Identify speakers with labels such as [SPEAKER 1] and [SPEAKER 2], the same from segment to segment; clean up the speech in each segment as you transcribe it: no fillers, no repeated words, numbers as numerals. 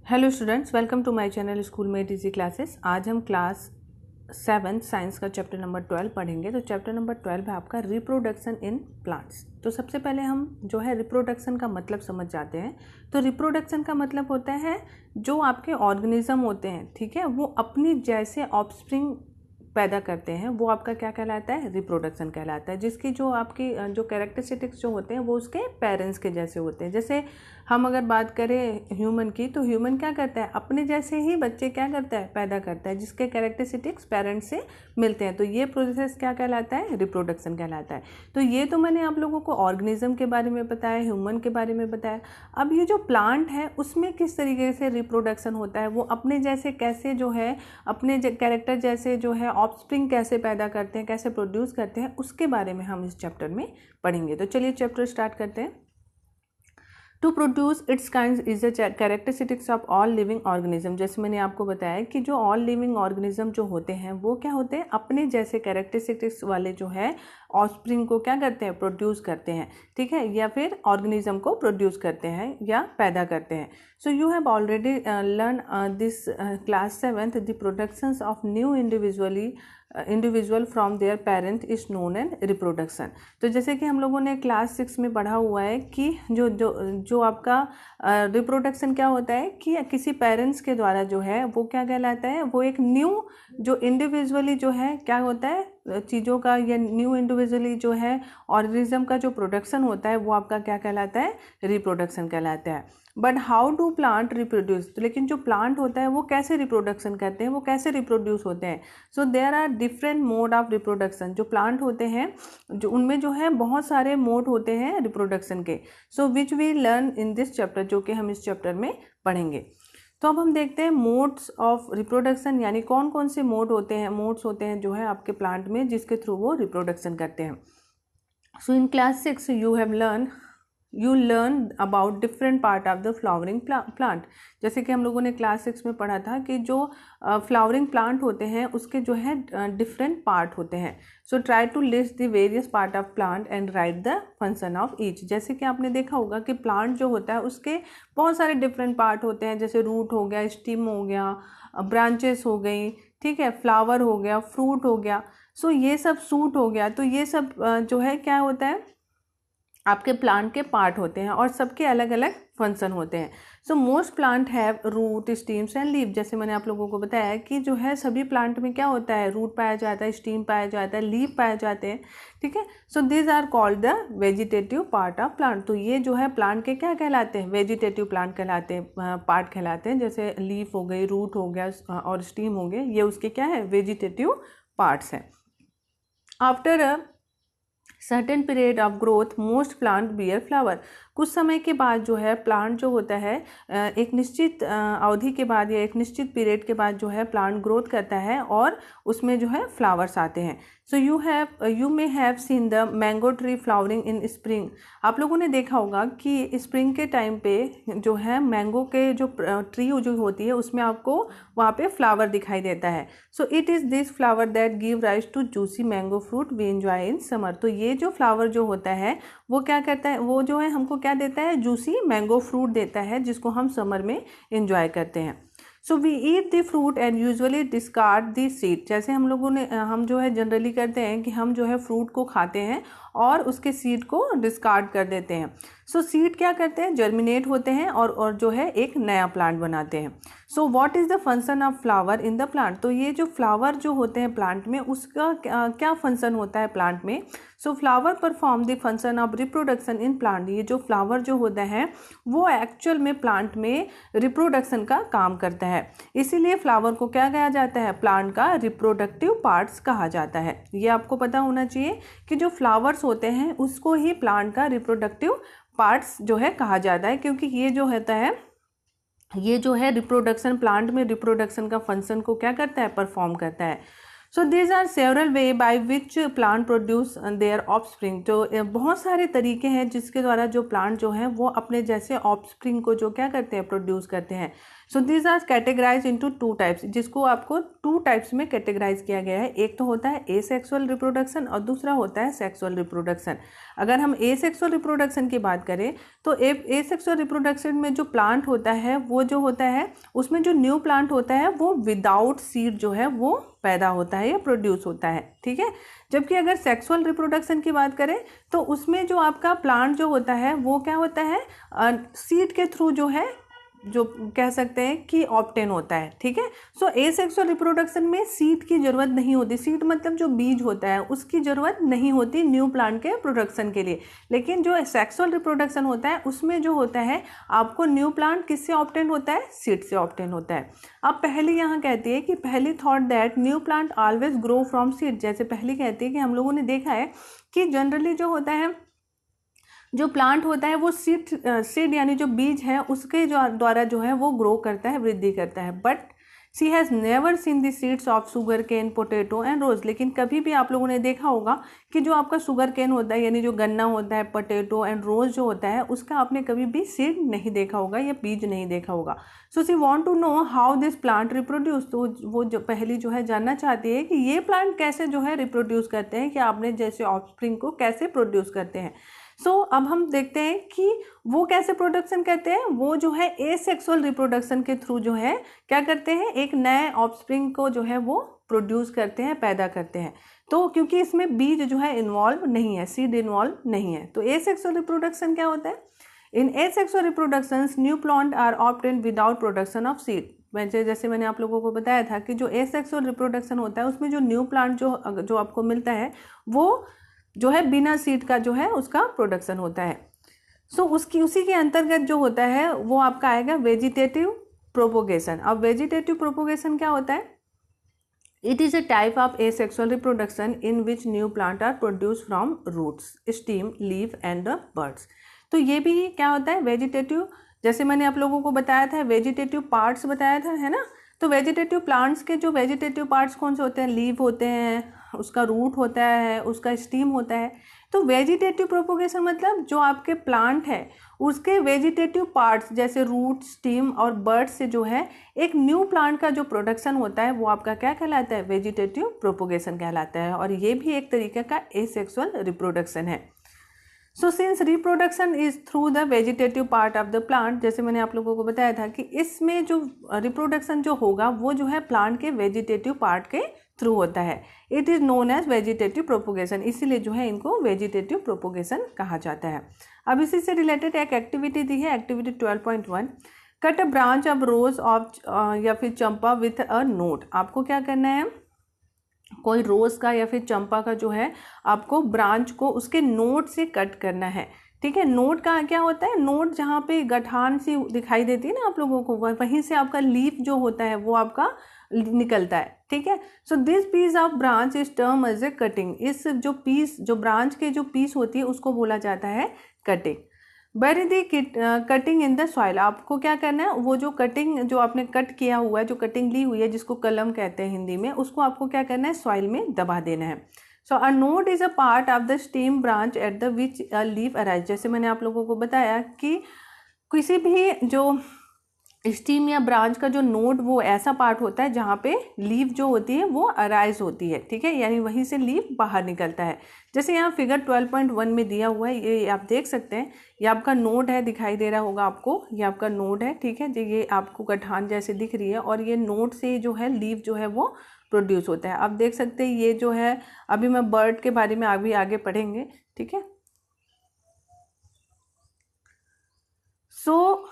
[SPEAKER 1] Hello students, welcome to my channel school made easy classes. आज हम class 7 science का chapter number 12 पढ़ेंगे। तो चैप्टर नंबर 12 है आपका रिप्रोडक्शन इन प्लांट्स। तो सबसे पहले हम जो है रिप्रोडक्शन का मतलब समझ जाते हैं। तो रिप्रोडक्शन का मतलब होता है जो आपके ऑर्गेनिज्म होते हैं, ठीक है, वो अपनी जैसे ऑफस्प्रिंग पैदा करते हैं, वो आपका क्या कहलाता है, रिप्रोडक्शन कहलाता है। जिसकी जो आपकी जो कैरेक्टरिस्टिक्स जो होते हैं वो उसके पेरेंट्स के जैसे होते हैं। जैसे हम अगर बात करें ह्यूमन की, तो ह्यूमन क्या करता है, अपने जैसे ही बच्चे क्या करता है, पैदा करता है, जिसके कैरेक्टरिस्टिक्स पेरेंट्स से मिलते हैं। तो ये प्रोसेस क्या कहलाता है, रिप्रोडक्शन कहलाता है। तो ये तो मैंने आप लोगों को ऑर्गेनिज्म के बारे में बताया, ह्यूमन के बारे में बताया। अब ये जो प्लांट है उसमें किस तरीके से रिप्रोडक्शन होता है, वो अपने जैसे कैसे जो है, अपने कैरेक्टर जैसे जो है ऑफस्प्रिंग कैसे पैदा करते हैं, कैसे प्रोड्यूस करते हैं, उसके बारे में हम इस चैप्टर में पढ़ेंगे। तो चलिए चैप्टर स्टार्ट करते हैं। To produce its kind is the characteristics of all living organism. जैसे मैंने आपको बताया कि जो ऑल लिविंग ऑर्गेनिज्म जो होते हैं वो क्या होते हैं, अपने जैसे कैरेक्टरिस्टिक्स वाले जो है ऑफस्प्रिंग को क्या करते हैं, प्रोड्यूस करते हैं, ठीक है, या फिर ऑर्गेनिज्म को प्रोड्यूस करते हैं या पैदा करते हैं। सो you have already learn this class 7 the productions of new individual from there parent is known and reproduction. तो जैसे कि हम लोगों ने क्लास 6 में पढ़ा हुआ है कि जो जो जो आपका रिप्रोडक्शन क्या होता है कि किसी पेरेंट्स के द्वारा जो है वो क्या कहलाता है, वो एक न्यू जो इंडिविजुअली जो है क्या होता है चीज़ों का, या न्यू इंडिविजुअली जो है ऑर्गेनिज्म का जो प्रोडक्शन होता है वो आपका क्या कहलाता है, रिप्रोडक्शन कहलाता है। But how do plant reproduce, तो लेकिन जो प्लांट होता है वो कैसे रिप्रोडक्शन करते हैं, वो कैसे रिप्रोड्यूस होते हैं। So there are different mode of reproduction. जो प्लांट होते हैं जो उनमें जो है बहुत सारे मोड होते हैं रिप्रोडक्शन के। So which we learn in this chapter, जो कि हम इस चैप्टर में पढ़ेंगे। तो अब हम देखते हैं मोड्स ऑफ रिप्रोडक्शन, यानी कौन कौन से मोड होते हैं, मोड्स होते हैं जो है आपके प्लांट में जिसके थ्रू वो रिप्रोडक्शन करते हैं। So in class 6 you learn about different part of the flowering plant. जैसे कि हम लोगों ने क्लास 6 में पढ़ा था कि जो फ्लावरिंग प्लांट होते हैं उसके जो है डिफरेंट पार्ट होते हैं। So try to list the various part of plant and write the function of each. जैसे कि आपने देखा होगा कि प्लांट जो होता है उसके बहुत सारे डिफरेंट पार्ट होते हैं, जैसे रूट हो गया, स्टीम हो गया, ब्रांचेस हो गई, ठीक है, फ्लावर हो गया, फ्रूट हो गया। सो ये सब सूट हो गया। तो ये सब जो है क्या होता है, आपके प्लांट के पार्ट होते हैं और सबके अलग अलग फंक्शन होते हैं। So most plant have root, stems and leave. जैसे मैंने आप लोगों को बताया कि जो है सभी प्लांट में क्या होता है, रूट पाया जाता है, स्टीम पाया जाता है, लीव पाए जाते हैं, ठीक है। So this are called the vegetative part of plant. तो ये जो है प्लांट के क्या कहलाते हैं, वेजिटेटिव प्लांट कहलाते हैं, पार्ट कहलाते हैं। जैसे लीफ हो गई, रूट हो गया और स्टीम हो गए, ये उसके क्या है, वेजिटेटिव पार्ट्स हैं। After certain period of growth most plant bear flower. कुछ समय के बाद जो है प्लांट जो होता है एक निश्चित अवधि के बाद या एक निश्चित पीरियड के बाद जो है प्लांट ग्रोथ करता है और उसमें जो है फ्लावर्स आते हैं। So you may have seen the mango tree flowering in spring. आप लोगों ने देखा होगा कि स्प्रिंग के टाइम पे जो है मैंगो के जो ट्री जो होती है उसमें आपको वहाँ पे फ्लावर दिखाई देता है। So it is this flower that give rise to juicy mango fruit we enjoy in summer. तो ये जो फ्लावर जो होता है वो क्या करता है, वो जो है हमको क्या देता है, जूसी मैंगो फ्रूट देता है, जिसको हम समर में एंजॉय करते हैं। So we eat the fruit and usually discard the seed. जैसे हम लोगों ने हम जो है जनरली करते हैं कि हम जो है फ्रूट को खाते हैं और उसके सीड को डिस्कार्ड कर देते हैं। सो सीड क्या करते हैं, जर्मिनेट होते हैं और जो है एक नया प्लांट बनाते हैं। So what is the function of flower in the plant. तो ये जो फ्लावर जो होते हैं प्लांट में उसका क्या फंक्शन होता है प्लांट में। सो flower perform the function of reproduction in plant. ये जो फ्लावर जो होता है वो एक्चुअल में प्लांट में रिप्रोडक्शन का काम करता है, इसीलिए फ्लावर को क्या कहा जाता है, प्लांट का रिप्रोडक्टिव पार्ट्स कहा जाता है। ये आपको पता होना चाहिए कि जो फ्लावर्स होते हैं उसको ही प्लांट का रिप्रोडक्टिव पार्ट्स जो है कहा जाता है, क्योंकि ये जो होता है, ये जो है रिप्रोडक्शन, प्लांट में रिप्रोडक्शन का फंक्शन को क्या करता है, परफॉर्म करता है। So these are several way by which plant produce their offspring. तो बहुत सारे तरीके हैं जिसके द्वारा जो प्लांट जो है वो अपने जैसे ऑफस्प्रिंग को जो क्या करते हैं, प्रोड्यूस करते हैं। So these are categorize into 2 types, जिसको आपको 2 टाइप्स में कैटेगराइज किया गया है। एक तो होता है एसेक्सुअल रिप्रोडक्शन और दूसरा होता है सेक्सुअल रिप्रोडक्शन। अगर हम एसेक्सुअल रिप्रोडक्शन की बात करें तो एसेक्सुअल रिप्रोडक्शन में जो प्लांट होता है वो जो होता है उसमें जो न्यू प्लांट होता है वो विदाउट सीड जो है वो पैदा होता है या प्रोड्यूस होता है, ठीक है। जबकि अगर सेक्सुअल रिप्रोडक्शन की बात करें तो उसमें जो आपका प्लांट जो होता है वो क्या होता है, सीड के थ्रू जो है, जो कह सकते हैं कि ऑब्टेन होता है, ठीक है। सो एसेक्सुअल रिप्रोडक्शन में सीड की जरूरत नहीं होती। सीड मतलब जो बीज होता है उसकी जरूरत नहीं होती न्यू प्लांट के प्रोडक्शन के लिए। लेकिन जो सेक्सुअल रिप्रोडक्शन होता है उसमें जो होता है आपको न्यू प्लांट किससे ऑब्टेन होता है, सीड से ऑब्टेन होता है। अब पहली यहाँ कहती है कि पहली thought that new plant always grow from seed. जैसे पहली कहती है कि हम लोगों ने देखा है कि जनरली जो होता है जो प्लांट होता है वो सीड यानी जो बीज है उसके जो द्वारा जो है वो ग्रो करता है, वृद्धि करता है। But she has never seen the seeds of sugarcane, potato and rose. लेकिन कभी भी आप लोगों ने देखा होगा कि जो आपका शुगर केन होता है यानी जो गन्ना होता है, पोटैटो एंड रोज जो होता है उसका आपने कभी भी सीड नहीं देखा होगा या बीज नहीं देखा होगा। So she want to know how this plant reproduce. तो वो जो पहली जो है जानना चाहती है कि ये प्लांट कैसे जो है रिप्रोड्यूस करते हैं, कि आपने जैसे ऑफस्प्रिंग को कैसे प्रोड्यूस करते हैं। सो अब हम देखते हैं कि वो कैसे प्रोडक्शन करते हैं। वो जो है एसेक्सुअल रिप्रोडक्शन के थ्रू जो है क्या करते हैं, एक नए ऑफस्प्रिंग को जो है वो प्रोड्यूस करते हैं, पैदा करते हैं। तो क्योंकि इसमें बीज जो है इन्वॉल्व नहीं है, सीड इन्वॉल्व नहीं है। तो एसेक्सुअल रिप्रोडक्शन क्या होता है, in asexual reproductions new plant are obtained without production of seed. जैसे मैंने आप लोगों को बताया था कि जो एसेक्सुअल रिप्रोडक्शन होता है उसमें जो न्यू प्लांट जो आपको मिलता है वो जो है बिना सीड का जो है उसका प्रोडक्शन होता है। सो उसी के अंतर्गत जो होता है वो आपका आएगा वेजिटेटिव प्रोपोगेशन। अब वेजिटेटिव प्रोपोगेशन क्या होता है, it is a type of asexual reproduction in which new plant are produce from roots, stem, leaf and the birds. तो ये भी क्या होता है वेजिटेटिव, जैसे मैंने आप लोगों को बताया था वेजिटेटिव पार्ट्स बताया था, है ना। तो वेजिटेटिव प्लांट्स के जो वेजिटेटिव पार्ट्स कौन से होते हैं, लीव होते हैं, उसका रूट होता है, उसका स्टीम होता है। तो वेजिटेटिव प्रोपोगेशन मतलब जो आपके प्लांट है उसके वेजिटेटिव पार्ट्स जैसे रूट, स्टीम और बर्ड से जो है एक न्यू प्लांट का जो प्रोडक्शन होता है वो आपका क्या कहलाता है, वेजिटेटिव प्रोपोगेशन कहलाता है। और ये भी एक तरीके का एसेक्सुअल रिप्रोडक्शन है। So since reproduction is through the vegetative part of the plant, जैसे मैंने आप लोगों को बताया था कि इसमें जो रिप्रोडक्शन जो होगा वो जो है प्लांट के वेजिटेटिव पार्ट के थ्रू होता है। It is known as vegetative propagation, इसीलिए जो है इनको वेजिटेटिव प्रोपोगेशन कहा जाता है। अब इसी से रिलेटेड एक एक्टिविटी दी है, activity 12.1, cut a branch of rose of या फिर चंपा विथ अ नोट। आपको क्या करना है, कोई रोज़ का या फिर चंपा का जो है आपको ब्रांच को उसके नोट से कट करना है, ठीक है। नोट का क्या होता है, नोट जहाँ पे गठान सी दिखाई देती है ना आप लोगों को, वहीं से आपका लीफ जो होता है वो आपका निकलता है, ठीक है। So this piece of branch is term as a cutting. इस जो पीस, जो ब्रांच के जो पीस होती है उसको बोला जाता है cutting. Bury the cutting in the soil. आपको क्या करना है, वो जो कटिंग जो आपने कट किया हुआ है, जो कटिंग ली हुई है जिसको कलम कहते हैं हिंदी में, उसको आपको क्या करना है, सॉइल में दबा देना है। So a node is a part of the stem branch at the which a leaf arise. जैसे मैंने आप लोगों को बताया कि किसी भी जो स्टीम या ब्रांच का जो नोड वो ऐसा पार्ट होता है जहाँ पे लीफ जो होती है वो अराइज होती है, ठीक है, यानी वहीं से लीफ बाहर निकलता है। जैसे यहाँ फिगर 12.1 में दिया हुआ है, ये आप देख सकते हैं, ये आपका नोड है, दिखाई दे रहा होगा आपको, ये आपका नोड है, ठीक है। ये आपको गठान जैसे दिख रही है और ये नोड से जो है लीफ जो है वो प्रोड्यूस होता है। आप देख सकते हैं ये जो है, अभी मैं बर्ड के बारे में अभी आगे पढ़ेंगे, ठीक है। सो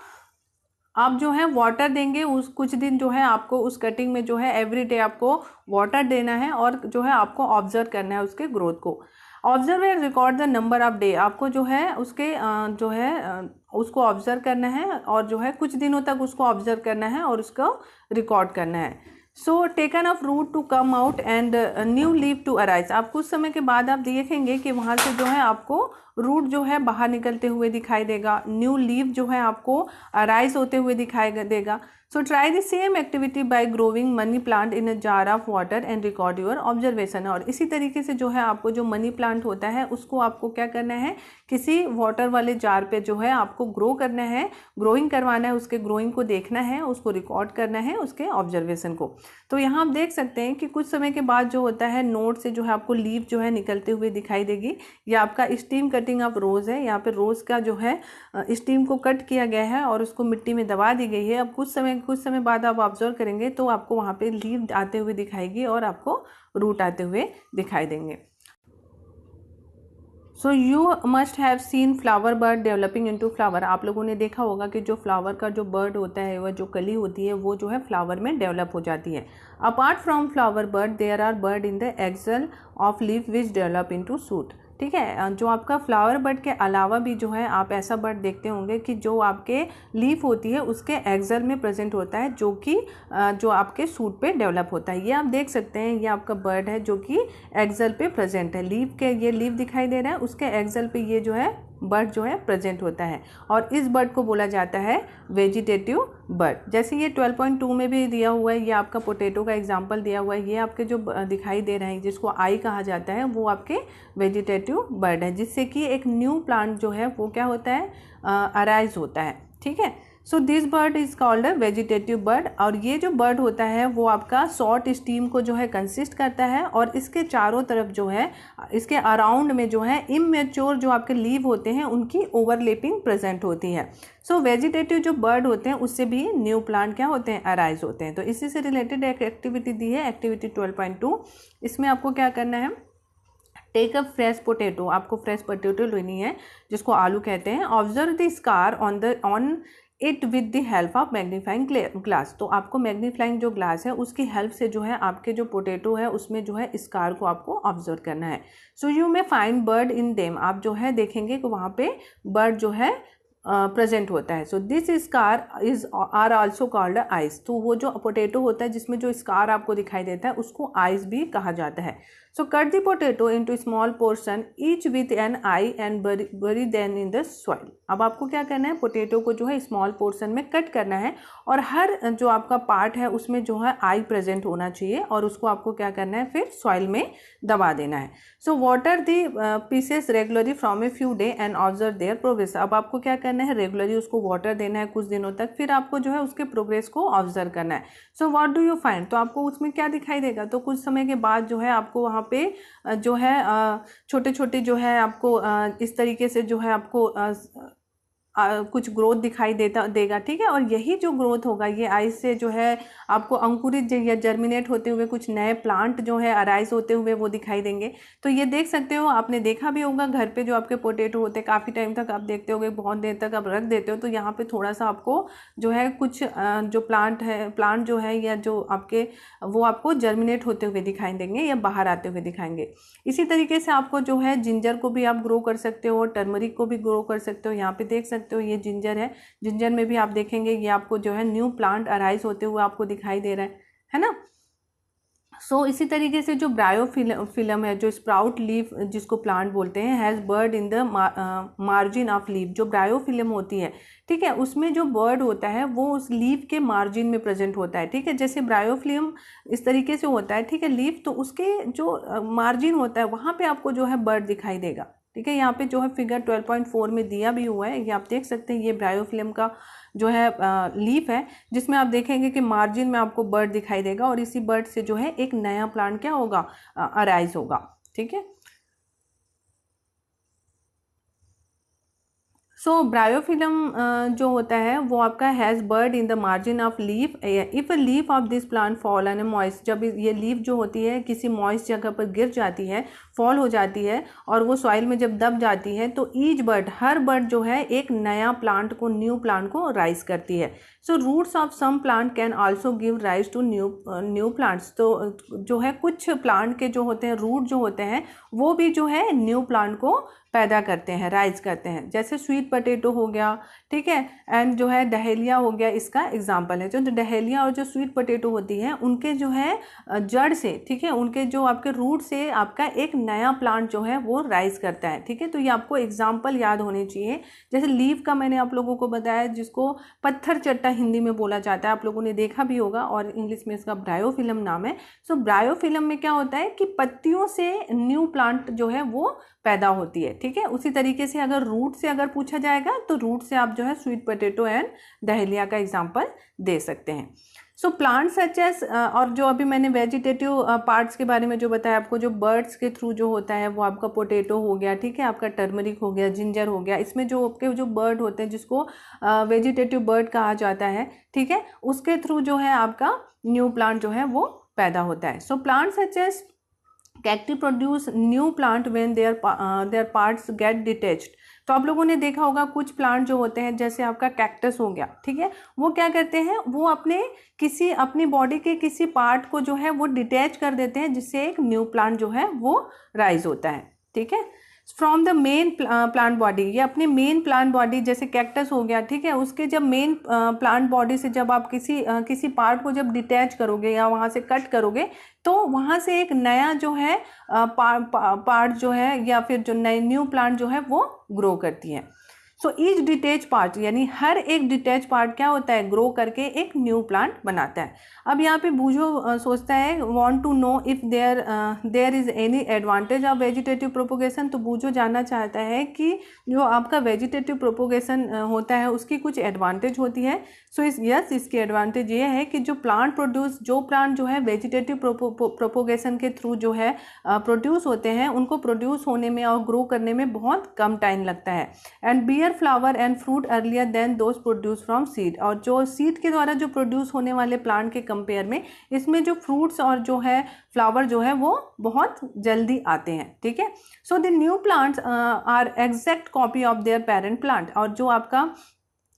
[SPEAKER 1] आप जो है वाटर देंगे, उस कुछ दिन जो है आपको उस कटिंग में जो है एवरी डे आपको वाटर देना है और जो है आपको ऑब्जर्व करना है उसके ग्रोथ को। Observe and record the number of day. आपको जो है उसके जो है उसको ऑब्जर्व करना है और जो है कुछ दिनों तक उसको ऑब्जर्व करना है और उसको रिकॉर्ड करना है। So taken of root to come out and new leaf to arise. आप कुछ समय के बाद आप देखेंगे कि वहाँ से जो है आपको रूट जो है बाहर निकलते हुए दिखाई देगा, न्यू लीफ जो है आपको अराइज होते हुए दिखाई देगा। So try the same activity by growing money plant in a jar of water and record your observation. और इसी तरीके से जो है आपको जो मनी प्लांट होता है उसको आपको क्या करना है, किसी वाटर वाले जार पे जो है आपको ग्रो करना है, ग्रोइंग करवाना है, उसके ग्रोइंग को देखना है, उसको रिकॉर्ड करना है, उसके ऑब्जर्वेशन को। तो यहाँ आप देख सकते हैं कि कुछ समय के बाद जो होता है नोड से जो है आपको लीफ जो है निकलते हुए दिखाई देगी। ये आपका स्टीम कटिंग ऑफ रोज़ है। यहाँ पे रोज़ का जो है स्टीम को कट किया गया है और उसको मिट्टी में दबा दी गई है। अब कुछ समय बाद आप ऑब्जर्व करेंगे तो आपको वहाँ पे लीफ आते हुए दिखाएगी और आपको रूट आते हुए दिखाई देंगे। So you must have seen flower bird developing into flower. आप लोगों ने देखा होगा कि जो फ्लावर का जो बर्ड होता है, वह जो कली होती है वो जो है फ्लावर में डेवलप हो जाती है। Apart from flower bird there are bird in the axil of leaf which develop into shoot. ठीक है, जो आपका फ्लावर बर्ड के अलावा भी जो है आप ऐसा बर्ड देखते होंगे कि जो आपके लीफ होती है उसके एक्सल में प्रेजेंट होता है, जो कि जो आपके सूट पे डेवलप होता है। ये आप देख सकते हैं, ये आपका बर्ड है जो कि एक्सल पे प्रेजेंट है। लीफ के ये लीफ दिखाई दे रहा है, उसके एक्सल पे ये जो है बर्ड जो है प्रेजेंट होता है और इस बर्ड को बोला जाता है वेजिटेटिव बर्ड। जैसे ये 12.2 में भी दिया हुआ है, ये आपका पोटैटो का एग्जांपल दिया हुआ है। ये आपके जो दिखाई दे रहे हैं जिसको आई कहा जाता है वो आपके वेजिटेटिव बर्ड है, जिससे कि एक न्यू प्लांट जो है वो क्या होता है, अराइज होता है। ठीक है, so this bird is called a vegetative bird. और ये जो बर्ड होता है वो आपका शॉर्ट स्टीम को जो है कंसिस्ट करता है और इसके चारों तरफ जो है, इसके अराउंड में जो है इमेच्योर जो आपके लीव होते हैं उनकी ओवरलैपिंग प्रेजेंट होती है। सो वेजिटेटिव जो बर्ड होते हैं उससे भी न्यू प्लांट क्या होते हैं, अराइज होते हैं। तो इसी से रिलेटेड एक एक्टिविटी दी है, एक्टिविटी 12.2। इसमें आपको क्या करना है, टेक अ फ्रेश पोटैटो, आपको फ्रेश पोटैटो लेनी है जिसको आलू कहते हैं। Observe the scar on it with the help of magnifying glass. तो आपको मैग्नीफाइंग जो ग्लास है उसकी हेल्प से जो है आपके जो पोटैटो है उसमें जो है स्कार को आपको ऑब्जर्व करना है। So you may find bird in them. आप जो है देखेंगे कि वहाँ पे बर्ड जो है प्रेजेंट होता है। So this scar is are also called eyes. तो वो जो पोटैटो होता है जिसमें जो स्कार आपको दिखाई देता है उसको आइज भी कहा जाता है। So cut the potato into small portion each with an eye and bury then in the soil. अब आपको क्या करना है, पोटैटो को जो है स्मॉल पोर्शन में कट करना है और हर जो आपका पार्ट है उसमें जो है आई प्रेजेंट होना चाहिए और उसको आपको क्या करना है, फिर सॉइल में दबा देना है। So water the pieces regularly from a few day and observe there progress. अब आपको क्या करना है, रेगुलरली उसको वाटर देना है कुछ दिनों तक, फिर आपको जो है उसके प्रोग्रेस को ऑब्जर्व करना है। सो व्हाट डू यू फाइंड। तो आपको उसमें क्या दिखाई देगा, तो कुछ समय के बाद जो है आपको वहाँ पे जो है छोटे छोटे जो है आपको इस तरीके से जो है आपको कुछ ग्रोथ दिखाई देगा। ठीक है, और यही जो ग्रोथ होगा ये आइस से जो है आपको अंकुरित या जर्मिनेट होते हुए कुछ नए प्लांट जो है अराइज होते हुए वो दिखाई देंगे। तो ये देख सकते हो, आपने देखा भी होगा घर पे जो आपके पोटैटो होते हैं काफ़ी टाइम तक आप देखते होगे, बहुत देर तक आप रख देते हो तो यहाँ पे थोड़ा सा आपको जो है कुछ जो प्लांट जो है या जो आपके वो आपको जर्मिनेट होते हुए दिखाई देंगे या बाहर आते हुए दिखाएंगे। इसी तरीके से आपको जो है जिंजर को भी आप ग्रो कर सकते हो, टर्मरिक को भी ग्रो कर सकते हो। यहाँ पे देख सकते हो ये जिंजर है, जिंजर में भी आप देखेंगे ये आपको जो है न्यू प्लांट अराइज होते हुए आपको दिखाई दे रहा है ना। सो इसी तरीके से जो ब्रायोफिलम है, जो स्प्राउट लीफ जिसको प्लांट बोलते हैं, has bird in the margin of leaf. जो ब्रायोफिलम होती है, ठीक है, उसमें जो बर्ड होता है वो उस लीफ के मार्जिन में प्रेजेंट होता है। ठीक है, जैसे ब्रायोफिलम इस तरीके से होता है, ठीक है, लीफ, तो उसके जो मार्जिन होता है वहाँ पे आपको जो है बर्ड दिखाई देगा। ठीक है, यहाँ पे जो है फिगर 12.4 में दिया भी हुआ है, ये आप देख सकते हैं। ये ब्रायोफिलम का जो है लीफ है जिसमें आप देखेंगे कि मार्जिन में आपको बर्ड दिखाई देगा और इसी बर्ड से जो है एक नया प्लांट क्या होगा, अराइज होगा। ठीक है, सो ब्रायोफिलम जो होता है वो आपका has bird in the margin of leaf. If a leaf of this plant fall on a moist, जब ये लीफ जो होती है किसी मॉइस्ट जगह पर गिर जाती है, फॉल हो जाती है और वो सॉइल में जब दब जाती है, तो ईच बर्ड, हर बर्ड जो है एक नया प्लांट को, न्यू प्लांट को राइज करती है। So roots of some plant can also give rise to new plants. तो जो है कुछ प्लांट के जो होते हैं रूट जो होते हैं वो भी जो है न्यू प्लांट को पैदा करते हैं, राइज करते हैं। जैसे स्वीट पोटैटो हो गया, ठीक है। एंड जो है डहेलिया हो गया, इसका एग्जाम्पल है। जो डहेलिया और जो स्वीट पोटैटो होती है उनके जो है जड़ से, ठीक है, उनके जो आपके रूट से आपका एक नया प्लांट जो है वो राइज करता है, ठीक है। तो ये आपको एग्जाम्पल याद होने चाहिए। जैसे लीफ का मैंने आप लोगों को बताया, जिसको पत्थर चट्टा हिंदी में बोला जाता है, आप लोगों ने देखा भी होगा, और इंग्लिश में इसका ब्रायोफिलम नाम है। सो ब्रायोफिलम में क्या होता है कि पत्तियों से न्यू प्लांट जो है वो पैदा होती है, ठीक है। उसी तरीके से अगर रूट से अगर पूछा जाएगा तो रूट से आप जो है स्वीट पोटैटो एंड डहेलिया का एग्जांपल दे सकते हैं। सो प्लांट सच एज, और जो अभी मैंने वेजिटेटिव पार्ट्स के बारे में जो बताया आपको, जो बर्ड्स के थ्रू जो होता है वो आपका पोटैटो हो गया, ठीक है, आपका टर्मरिक हो गया, जिंजर हो गया, इसमें जो आपके जो बर्ड होते हैं जिसको वेजिटेटिव बर्ड कहा जाता है, ठीक है, उसके थ्रू जो है आपका न्यू प्लांट जो है वो पैदा होता है। So plant such as cacti produce new plant when their parts get detached। तो आप लोगों ने देखा होगा कुछ प्लांट जो होते हैं, जैसे आपका कैक्टस हो गया, ठीक है, वो क्या करते हैं, वो अपनी बॉडी के किसी पार्ट को जो है वो डिटैच कर देते हैं, जिससे एक न्यू प्लांट जो है वो राइज होता है, ठीक है। From the main plant body, ये अपनी मेन प्लांट बॉडी, जैसे कैक्टस हो गया, ठीक है, उसके जब मेन प्लांट बॉडी से जब आप किसी पार्ट को जब डिटैच करोगे या वहाँ से कट करोगे, तो वहाँ से एक नया जो है पार्ट जो है या फिर जो नई न्यू प्लांट जो है वो ग्रो करती है। सो ईच डिटैच पार्ट, यानी हर एक डिटैच पार्ट क्या होता है, ग्रो करके एक न्यू प्लांट बनाता है। अब यहाँ पे बूझो सोचता है want to know if there is any advantage of vegetative propagation. तो बूझो जानना चाहता है कि जो आपका वेजिटेटिव प्रोपोगेशन होता है उसकी कुछ एडवांटेज होती है। सो यस, इसकी एडवांटेज ये है कि जो प्लांट जो है वेजिटेटिव प्रोपोगेशन के थ्रू जो है प्रोड्यूस होते हैं, उनको प्रोड्यूस होने में और ग्रो करने में बहुत कम टाइम लगता है। And bear flower and fruit earlier than those produce from seed. और जो सीड के द्वारा जो प्रोड्यूस होने वाले प्लांट के कंपेयर में इसमें जो फ्रूट्स और जो है फ्लावर जो है वो बहुत जल्दी आते हैं, ठीक है। So the new plants are exact copy of their parent plant. और जो आपका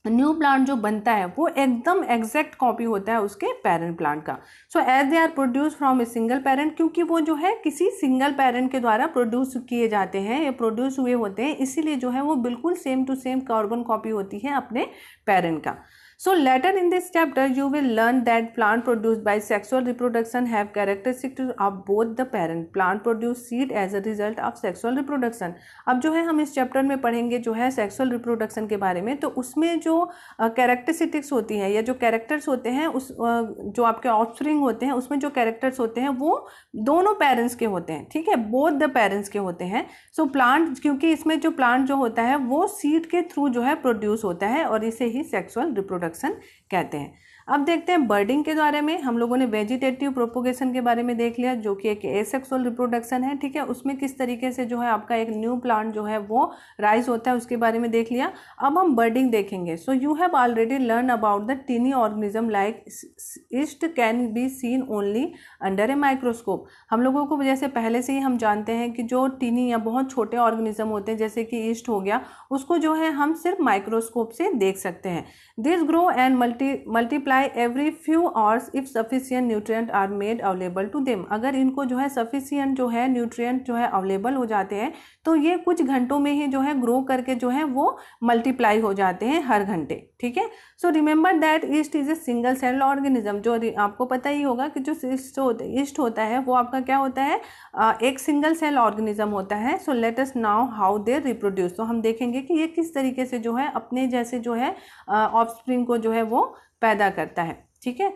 [SPEAKER 1] न्यू प्लांट जो बनता है वो एकदम एग्जैक्ट कॉपी होता है उसके पेरेंट प्लांट का। So as they are produce from a single parent, क्योंकि वो जो है किसी सिंगल पेरेंट के द्वारा प्रोड्यूस किए जाते हैं या प्रोड्यूस हुए होते हैं, इसीलिए जो है वो बिल्कुल same to same carbon copy होती है अपने पेरेंट का। So later in this chapter you will learn that plant produced by sexual reproduction have characteristics of both the parent. Plant produce seed as a result of sexual reproduction. अब जो है हम इस chapter में पढ़ेंगे जो है सेक्सुअल रिप्रोडक्शन के बारे में। तो उसमें जो कैरेक्टरिस्टिक्स होती हैं या जो कैरेक्टर्स होते हैं, उस जो आपके ऑफस्प्रिंग होते हैं उसमें जो कैरेक्टर्स होते हैं वो दोनों पेरेंट्स के होते हैं, ठीक है, बोथ द पेरेंट्स के होते हैं। सो प्लांट, क्योंकि इसमें जो प्लांट जो होता है वो सीड के थ्रू जो है प्रोड्यूस होता है और इसे ही सेक्सुअल रिप्रोडक्शन कहते हैं। अब देखते हैं बर्डिंग के बारे में। हम लोगों ने वेजिटेटिव प्रोपोगेशन के बारे में देख लिया जो कि एक एसेक्सुअल रिप्रोडक्शन है, ठीक है, उसमें किस तरीके से जो है आपका एक न्यू प्लांट जो है वो राइज होता है उसके बारे में देख लिया। अब हम बर्डिंग देखेंगे। So you have already learn about the tiny organism like yeast can be seen only under a microscope. हम लोगों को जैसे पहले से ही हम जानते हैं कि जो टीनी या बहुत छोटे ऑर्गेनिज्म होते हैं जैसे कि ईस्ट हो गया, उसको जो है हम सिर्फ माइक्रोस्कोप से देख सकते हैं। This grow and multiply every few hours if sufficient nutrient are made available to them। अगर इनको जो है sufficient जो है न्यूट्रिएंट जो है अवेलेबल हो जाते हैं तो ये कुछ घंटों में ही जो है ग्रो करके जो है वो मल्टीप्लाई हो जाते हैं हर घंटे, ठीक है। So remember that yeast is a single cell organism. जो आपको पता ही होगा कि जो ईस्ट होता है वो आपका क्या होता है, एक सिंगल सेल ऑर्गेनिज्म होता है। So let us now how they reproduce. तो हम देखेंगे कि ये किस तरीके से जो है अपने जैसे जो है ऑफस्प्रिंग को जो है वो पैदा करता है, ठीक है।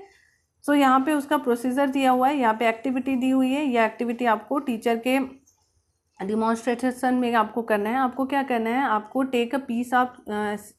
[SPEAKER 1] सो यहाँ पे उसका प्रोसीजर दिया हुआ है, यहाँ पे एक्टिविटी दी हुई है। यह एक्टिविटी आपको टीचर के डिमॉन्स्ट्रेशन में आपको करना है। आपको क्या करना है, आपको take a piece of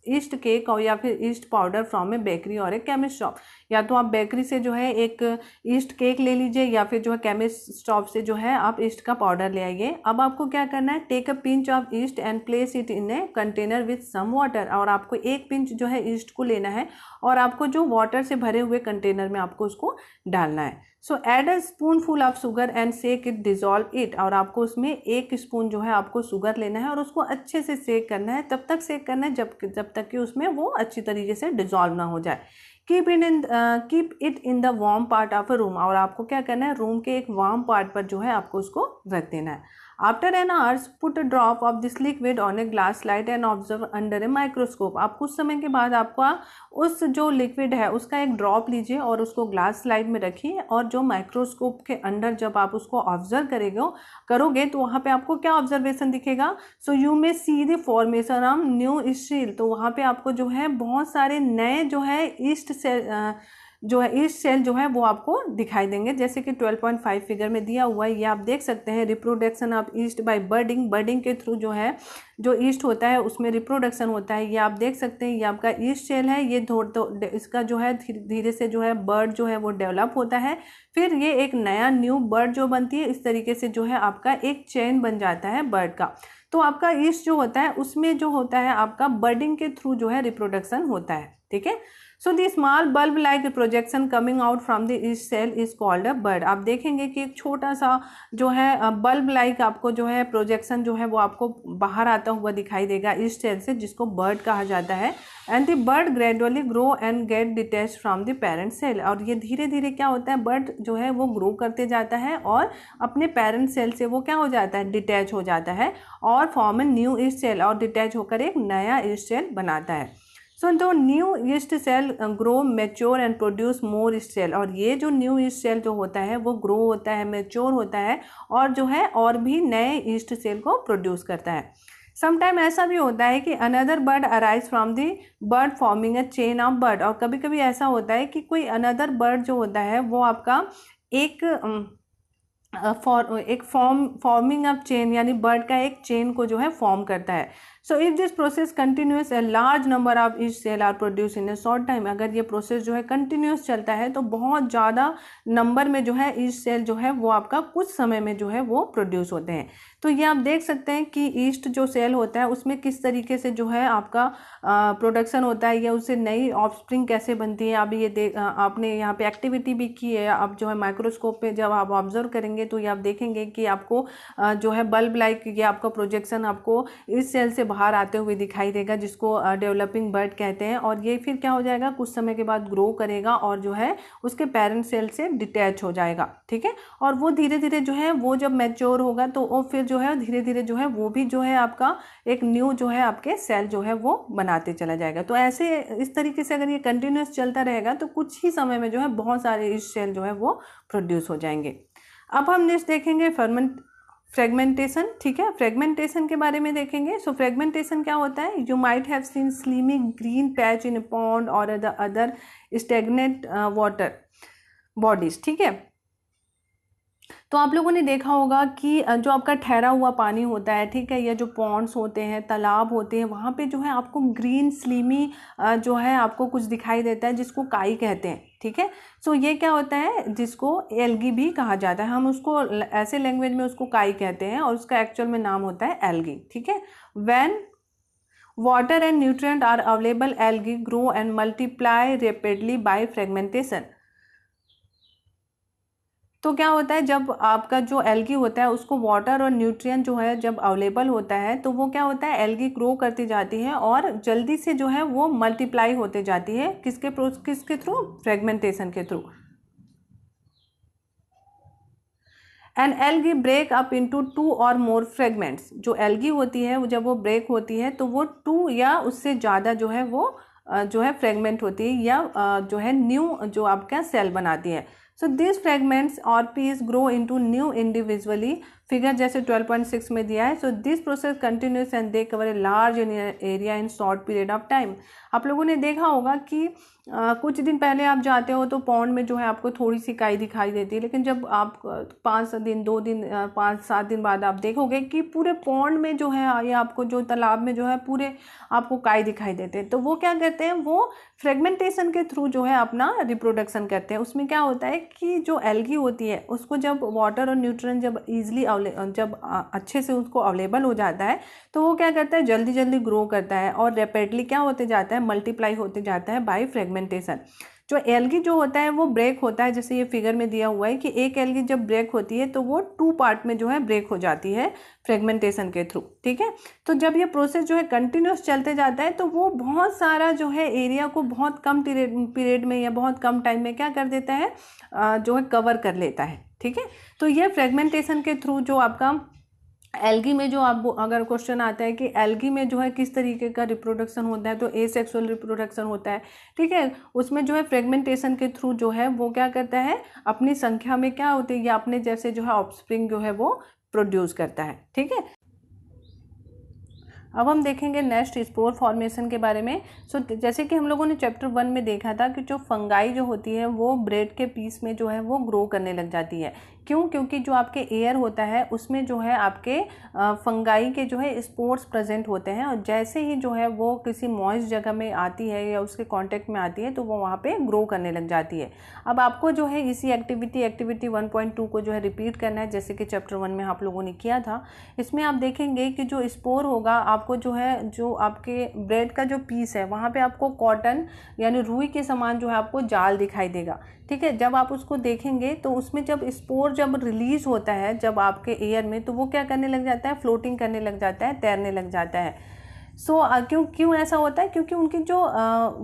[SPEAKER 1] yeast cake और या फिर yeast powder from a bakery और ए केमिस्ट शॉप। या तो आप बेकरी से जो है एक ईस्ट केक ले लीजिए या फिर जो है केमिस्ट शॉप से जो है आप ईस्ट का पाउडर ले आइए। अब आपको क्या करना है, take a pinch of yeast and place it in a container with some water. और आपको एक पिंच जो है ईस्ट को लेना है और आपको जो वाटर से भरे हुए कंटेनर में आपको उसको डालना है। So add a spoonful of sugar and shake it dissolve it. और आपको उसमें एक स्पून जो है आपको शुगर लेना है और उसको अच्छे से सेक करना है, तब तक सेक करना है जब तक कि उसमें वो अच्छी तरीके से डिजॉल्व ना हो जाए। Keep it in the warm part of a room. और आपको क्या करना है, रूम के एक वार्म पार्ट पर जो है आपको उसको रख देना है। After an hours put a drop of this liquid on a glass slide and observe under a microscope. आप कुछ समय के बाद आपका उस जो लिक्विड है उसका एक ड्रॉप लीजिए और उसको ग्लास स्लाइड में रखिए, और जो माइक्रोस्कोप के अंडर जब आप उसको ऑब्जर्व करोगे तो वहाँ पे आपको क्या ऑब्जर्वेशन दिखेगा? So you may see the formation of new east. तो वहाँ पे आपको जो है बहुत सारे नए जो है ईस्ट सेल जो है वो आपको दिखाई देंगे, जैसे कि 12.5 फिगर में दिया हुआ है। ये आप देख सकते हैं, रिप्रोडक्शन ऑफ ईस्ट बाय बर्डिंग। बर्डिंग के थ्रू जो है जो ईस्ट होता है उसमें रिप्रोडक्शन होता है। ये आप देख सकते हैं, ये आपका ईस्ट सेल है। ये इसका जो है धीरे से जो है बर्ड जो है वो डेवलप होता है, फिर ये एक नया न्यू बर्ड जो बनती है। इस तरीके से जो है आपका एक चेन बन जाता है बर्ड का। तो आपका ईस्ट जो होता है उसमें जो होता है आपका बर्डिंग के थ्रू जो है रिप्रोडक्शन होता है, ठीक है। So the small bulb like projection coming out from the yeast cell is called a bud. आप देखेंगे कि एक छोटा सा जो है बल्ब लाइक आपको जो है प्रोजेक्शन जो है वो आपको बाहर आता हुआ दिखाई देगा ईस्ट सेल से, जिसको बर्ड कहा जाता है। And the bud gradually grow and get detach from the parent cell. और ये धीरे धीरे क्या होता है, बर्ड जो है वो ग्रो करते जाता है और अपने पेरेंट सेल से वो क्या हो जाता है, डिटैच हो जाता है और form a new yeast cell, और डिटैच होकर एक नया ईस्ट सेल बनाता है। So the new yeast cell grow mature and produce more yeast cell. और ये जो न्यू ईस्ट सेल जो होता है वो ग्रो होता है, मैच्योर होता है और जो है और भी नए ईस्ट सेल को प्रोड्यूस करता है। समटाइम ऐसा भी होता है कि another bird arise from the bird forming a chain of bird. और कभी कभी ऐसा होता है कि कोई अनदर बर्ड जो होता है वो आपका एक फॉर्मिंग ऑफ चेन, यानी बर्ड का एक चेन को जो है फॉर्म करता है। So if this process continues, a large number of yeast cell are produce in a short time. अगर ये प्रोसेस जो है कंटिन्यूस चलता है तो बहुत ज़्यादा नंबर में जो है ईस्ट सेल जो है वो आपका कुछ समय में जो है वो प्रोड्यूस होते हैं। तो ये आप देख सकते हैं कि ईस्ट जो सेल होता है उसमें किस तरीके से जो है आपका प्रोडक्शन होता है या उससे नई ऑफस्प्रिंग कैसे बनती है। आप ये आपने यहाँ पे एक्टिविटी भी की है। आप जो है माइक्रोस्कोप पे जब आप ऑब्जर्व करेंगे तो ये आप देखेंगे कि आपको जो है बल्ब लाइक ये आपका प्रोजेक्शन आपको इस सेल से बाहर आते हुए दिखाई देगा, जिसको डेवलपिंग बर्ड कहते हैं। और ये फिर क्या हो जाएगा, कुछ समय के बाद ग्रो करेगा और जो है उसके पेरेंट सेल से डिटैच हो जाएगा, ठीक है। और वो धीरे धीरे जो है वो जब मैच्योर होगा तो वो फिर जो है धीरे धीरे जो है वो भी जो है आपका एक न्यू जो है आपके सेल जो है वो बनाते चला जाएगा। तो ऐसे इस तरीके से अगर ये कंटिन्यूस चलता रहेगा तो कुछ ही समय में जो है बहुत सारे इस सेल जो है वो प्रोड्यूस हो जाएंगे। अब हम नेक्स्ट देखेंगे फ्रेगमेंटेशन, ठीक है। फ्रेगमेंटेशन के बारे में देखेंगे। सो फ्रेगमेंटेशन क्या होता है, you might have seen slimy green patch in pond or the other stagnant water bodies, ठीक है। तो आप लोगों ने देखा होगा कि जो आपका ठहरा हुआ पानी होता है, ठीक है, या जो पॉन्ड्स होते हैं, तालाब होते हैं, वहाँ पे जो है आपको ग्रीन स्लीमी जो है आपको कुछ दिखाई देता है, जिसको काई कहते हैं, ठीक है। सो ये क्या होता है, जिसको एल्गी भी कहा जाता है। हम उसको ऐसे लैंग्वेज में उसको काई कहते हैं और उसका एक्चुअल में नाम होता है एल्गी, ठीक है। When water and nutrient are available, algae grow and multiply rapidly by fragmentation. तो क्या होता है, जब आपका जो एल्गी होता है उसको वाटर और न्यूट्रिएंट जो है जब अवेलेबल होता है तो वो क्या होता है, एल्गी ग्रो करती जाती है और जल्दी से जो है वो मल्टीप्लाई होते जाती है। किसके थ्रू, फ्रेगमेंटेशन के through. And algae break up into 2 और मोर फ्रेगमेंट्स। जो एल्गी होती है जब वो ब्रेक होती है तो वो 2 या उससे ज़्यादा जो है वो जो है फ्रेगमेंट होती है या जो है न्यू जो आपका सेल बनाती है। सो दिस फ्रेगमेंट्स और piece grow into new individually, figure जैसे 12.6 में दिया है। So this process continues and they cover a large area in short period of time. आप लोगों ने देखा होगा कि कुछ दिन पहले आप जाते हो तो पॉन्ड में जो है आपको थोड़ी सी काई दिखाई देती है, लेकिन जब आप 5 दिन 2 दिन 5-7 दिन बाद आप देखोगे कि पूरे पॉन्ड में जो है या आपको जो तालाब में जो है पूरे आपको काई दिखाई देते हैं। तो वो क्या करते हैं, वो फ्रेगमेंटेशन के थ्रू जो है अपना रिप्रोडक्शन करते हैं। उसमें क्या होता है कि जो एल्गी होती है उसको जब वाटर और न्यूट्रिएंट जब ईजिली जब अच्छे से उसको अवेलेबल हो जाता है तो वो क्या करता है, जल्दी जल्दी ग्रो करता है और रैपिडली क्या होते जाता है, मल्टीप्लाई होते जाता है बाय फ्रेगमेंटेशन। जो एल्गी जो होता है वो ब्रेक होता है, जैसे ये फिगर में दिया हुआ है कि एक एल्गी जब ब्रेक होती है तो वो 2 पार्ट में जो है ब्रेक हो जाती है फ्रेगमेंटेशन के थ्रू, ठीक है। तो जब ये प्रोसेस जो है कंटिन्यूस चलते जाता है तो वो बहुत सारा जो है एरिया को बहुत कम पीरियड में या बहुत कम टाइम में क्या कर देता है, जो है कवर कर लेता है, ठीक है। तो ये फ्रेगमेंटेशन के थ्रू जो आपका एल्गी में जो आप अगर क्वेश्चन आता है कि एल्गी में जो है किस तरीके का रिप्रोडक्शन होता है, तो एसेक्सुअल रिप्रोडक्शन होता है, ठीक है। उसमें जो है फ्रेगमेंटेशन के थ्रू जो है वो क्या करता है, अपनी संख्या में क्या होती है या अपने जैसे जो है ऑफस्प्रिंग जो है वो प्रोड्यूस करता है, ठीक है। अब हम देखेंगे नेक्स्ट स्पोर फॉर्मेशन के बारे में। जैसे कि हम लोगों ने चैप्टर 1 में देखा था कि जो फंगाई जो होती है वो ब्रेड के पीस में जो है वो ग्रो करने लग जाती है। क्यों? क्योंकि जो आपके एयर होता है उसमें जो है आपके फंगाई के जो है स्पोर्स प्रेजेंट होते हैं, और जैसे ही जो है वो किसी मॉइस्ट जगह में आती है या उसके कांटेक्ट में आती है तो वो वहाँ पे ग्रो करने लग जाती है। अब आपको जो है इसी एक्टिविटी 1.2 को जो है रिपीट करना है, जैसे कि चैप्टर 1 में आप लोगों ने किया था। इसमें आप देखेंगे कि जो स्पोर होगा आपको जो है, जो आपके ब्रेड का जो पीस है वहाँ पे आपको कॉटन यानी रुई के समान जो है आपको जाल दिखाई देगा, ठीक है। जब आप उसको देखेंगे तो उसमें जब स्पोर जब रिलीज होता है जब आपके एयर में, तो वो क्या करने लग जाता है, फ्लोटिंग करने लग जाता है, तैरने लग जाता है। क्यों ऐसा होता है? क्योंकि उनकी जो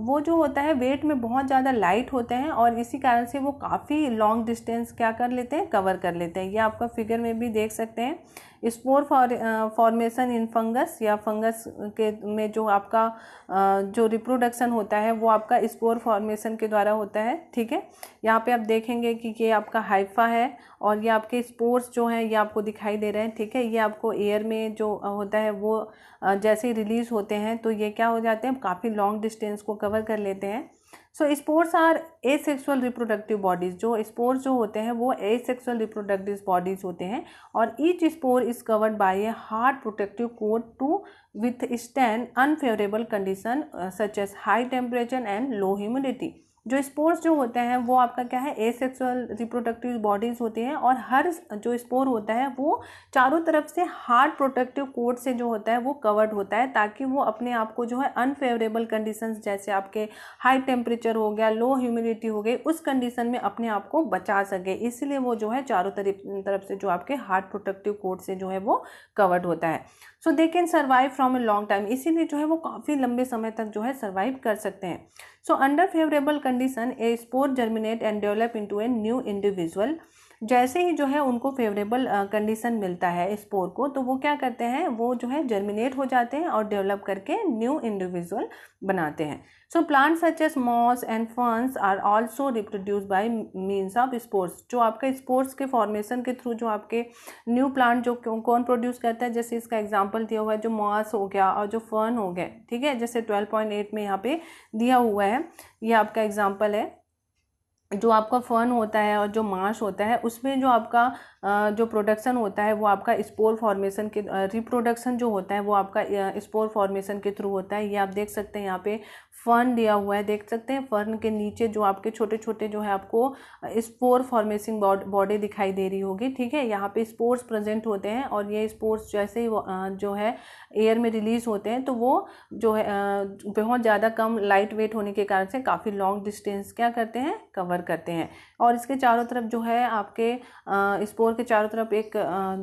[SPEAKER 1] वो जो होता है वेट में बहुत ज़्यादा लाइट होते हैं, और इसी कारण से वो काफ़ी लॉन्ग डिस्टेंस क्या कर लेते हैं, कवर कर लेते हैं। ये आपका फिगर में भी देख सकते हैं। स्पोर फॉर्मेशन इन फंगस या फंगस के में जो आपका जो रिप्रोडक्शन होता है वो आपका स्पोर फॉर्मेशन के द्वारा होता है, ठीक है। यहाँ पे आप देखेंगे कि ये आपका हाइफा है और ये आपके स्पोर्स जो हैं ये आपको दिखाई दे रहे हैं, ठीक है। ये आपको एयर में जो होता है वो जैसे ही रिलीज होते हैं तो ये क्या हो जाते हैं, काफ़ी लॉन्ग डिस्टेंस को कवर कर लेते हैं। Spores are asexual reproductive bodies. जो स्पोर्स जो होते हैं वो एसेक्सुअल रिप्रोडक्टिव बॉडीज होते हैं, और each spore is covered by a hard protective coat to withstand unfavourable condition such as high temperature and low humidity. जो स्पोर्स जो होते हैं वो आपका क्या है, एसेक्सुअल रिप्रोडक्टिव बॉडीज होती हैं, और हर जो स्पोर होता है वो चारों तरफ से हार्ड प्रोटेक्टिव कोट से जो होता है वो कवर्ड होता है, ताकि वो अपने आप को जो है अनफेवरेबल कंडीशंस जैसे आपके हाई टेम्परेचर हो गया, लो ह्यूमिडिटी हो गई, उस कंडीशन में अपने आप को बचा सके। इसलिए वो जो है चारों तरफ से जो आपके हार्ड प्रोटेक्टिव कोट से जो है वो कवर्ड होता है। So they can survive from a long time. इसीलिए जो है वो काफ़ी लंबे समय तक जो है सर्वाइव कर सकते हैं। So under favourable condition A spore germinate and develop into a new individual. जैसे ही जो है उनको फेवरेबल कंडीशन मिलता है स्पोर को, तो वो क्या करते हैं, वो जो है जर्मिनेट हो जाते हैं और डेवलप करके न्यू इंडिविजुअल बनाते हैं। So plants such as moss and ferns are also reproduce by means of spores. जो आपके स्पोर्स के फॉर्मेशन के थ्रू जो आपके न्यू प्लांट जो कौन प्रोड्यूस करता है, जैसे इसका एग्जांपल दिया हुआ है, जो मॉस हो गया और जो फर्न हो गए, ठीक है, जैसे 12.8 में यहाँ पे दिया हुआ है, ये आपका एग्जाम्पल है। जो आपका फर्न होता है और जो माश होता है उसमें जो आपका जो प्रोडक्शन होता है वो आपका स्पोर फॉर्मेशन के रिप्रोडक्शन जो होता है वो आपका स्पोर फॉर्मेशन के थ्रू होता है। ये आप देख सकते हैं, यहाँ पे फर्न दिया हुआ है, देख सकते हैं। फर्न के नीचे जो आपके छोटे छोटे जो है आपको स्पोर फॉर्मेशन बॉडी दिखाई दे रही होगी, ठीक है। यहाँ पे स्पोर्स प्रेजेंट होते हैं, और ये स्पोर्स जैसे ही जो है एयर में रिलीज होते हैं तो वो जो है बहुत ज़्यादा कम लाइट वेट होने के कारण से काफ़ी लॉन्ग डिस्टेंस क्या करते हैं, कवर करते हैं। और इसके चारों तरफ जो है आपके स्पोर के चारों तरफ एक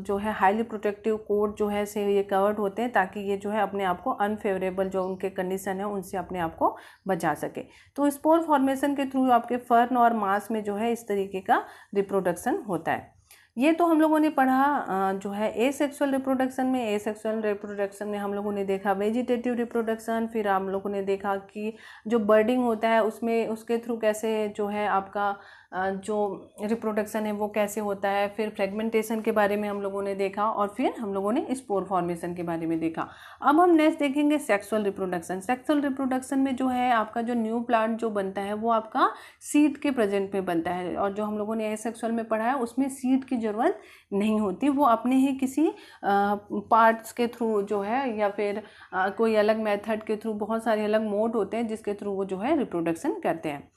[SPEAKER 1] जो है हाईली प्रोटेक्टिव कोट जो है से ये कवर्ड होते हैं, ताकि ये जो है अपने आप को अनफेवरेबल जो उनके कंडीशन है उनसे अपने आप को बचा सके। तो स्पोर फॉर्मेशन के थ्रू आपके फर्न और मास में जो है इस तरीके का रिप्रोडक्शन होता है। ये तो हम लोगों ने पढ़ा जो है एसेक्सुअल रिप्रोडक्शन में। एसेक्सुअल रिप्रोडक्शन में हम लोगों ने देखा वेजिटेटिव रिप्रोडक्शन, फिर हम लोगों ने देखा कि जो बर्डिंग होता है उसमें उसके थ्रू कैसे जो है आपका जो रिप्रोडक्शन है वो कैसे होता है, फिर फ्रेगमेंटेशन के बारे में हम लोगों ने देखा, और फिर हम लोगों ने स्पोर फॉर्मेशन के बारे में देखा। अब हम नेक्स्ट देखेंगे सेक्सुअल रिप्रोडक्शन। सेक्सुअल रिप्रोडक्शन में जो है आपका जो न्यू प्लांट जो बनता है वो आपका सीड के प्रेजेंट में बनता है, और जो हम लोगों ने एसेक्सुअल में पढ़ा है उसमें सीड की ज़रूरत नहीं होती, वो अपने ही किसी पार्ट्स के थ्रू जो है या फिर कोई अलग मेथड के थ्रू, बहुत सारे अलग मोड होते हैं जिसके थ्रू वो जो है रिप्रोडक्शन करते हैं।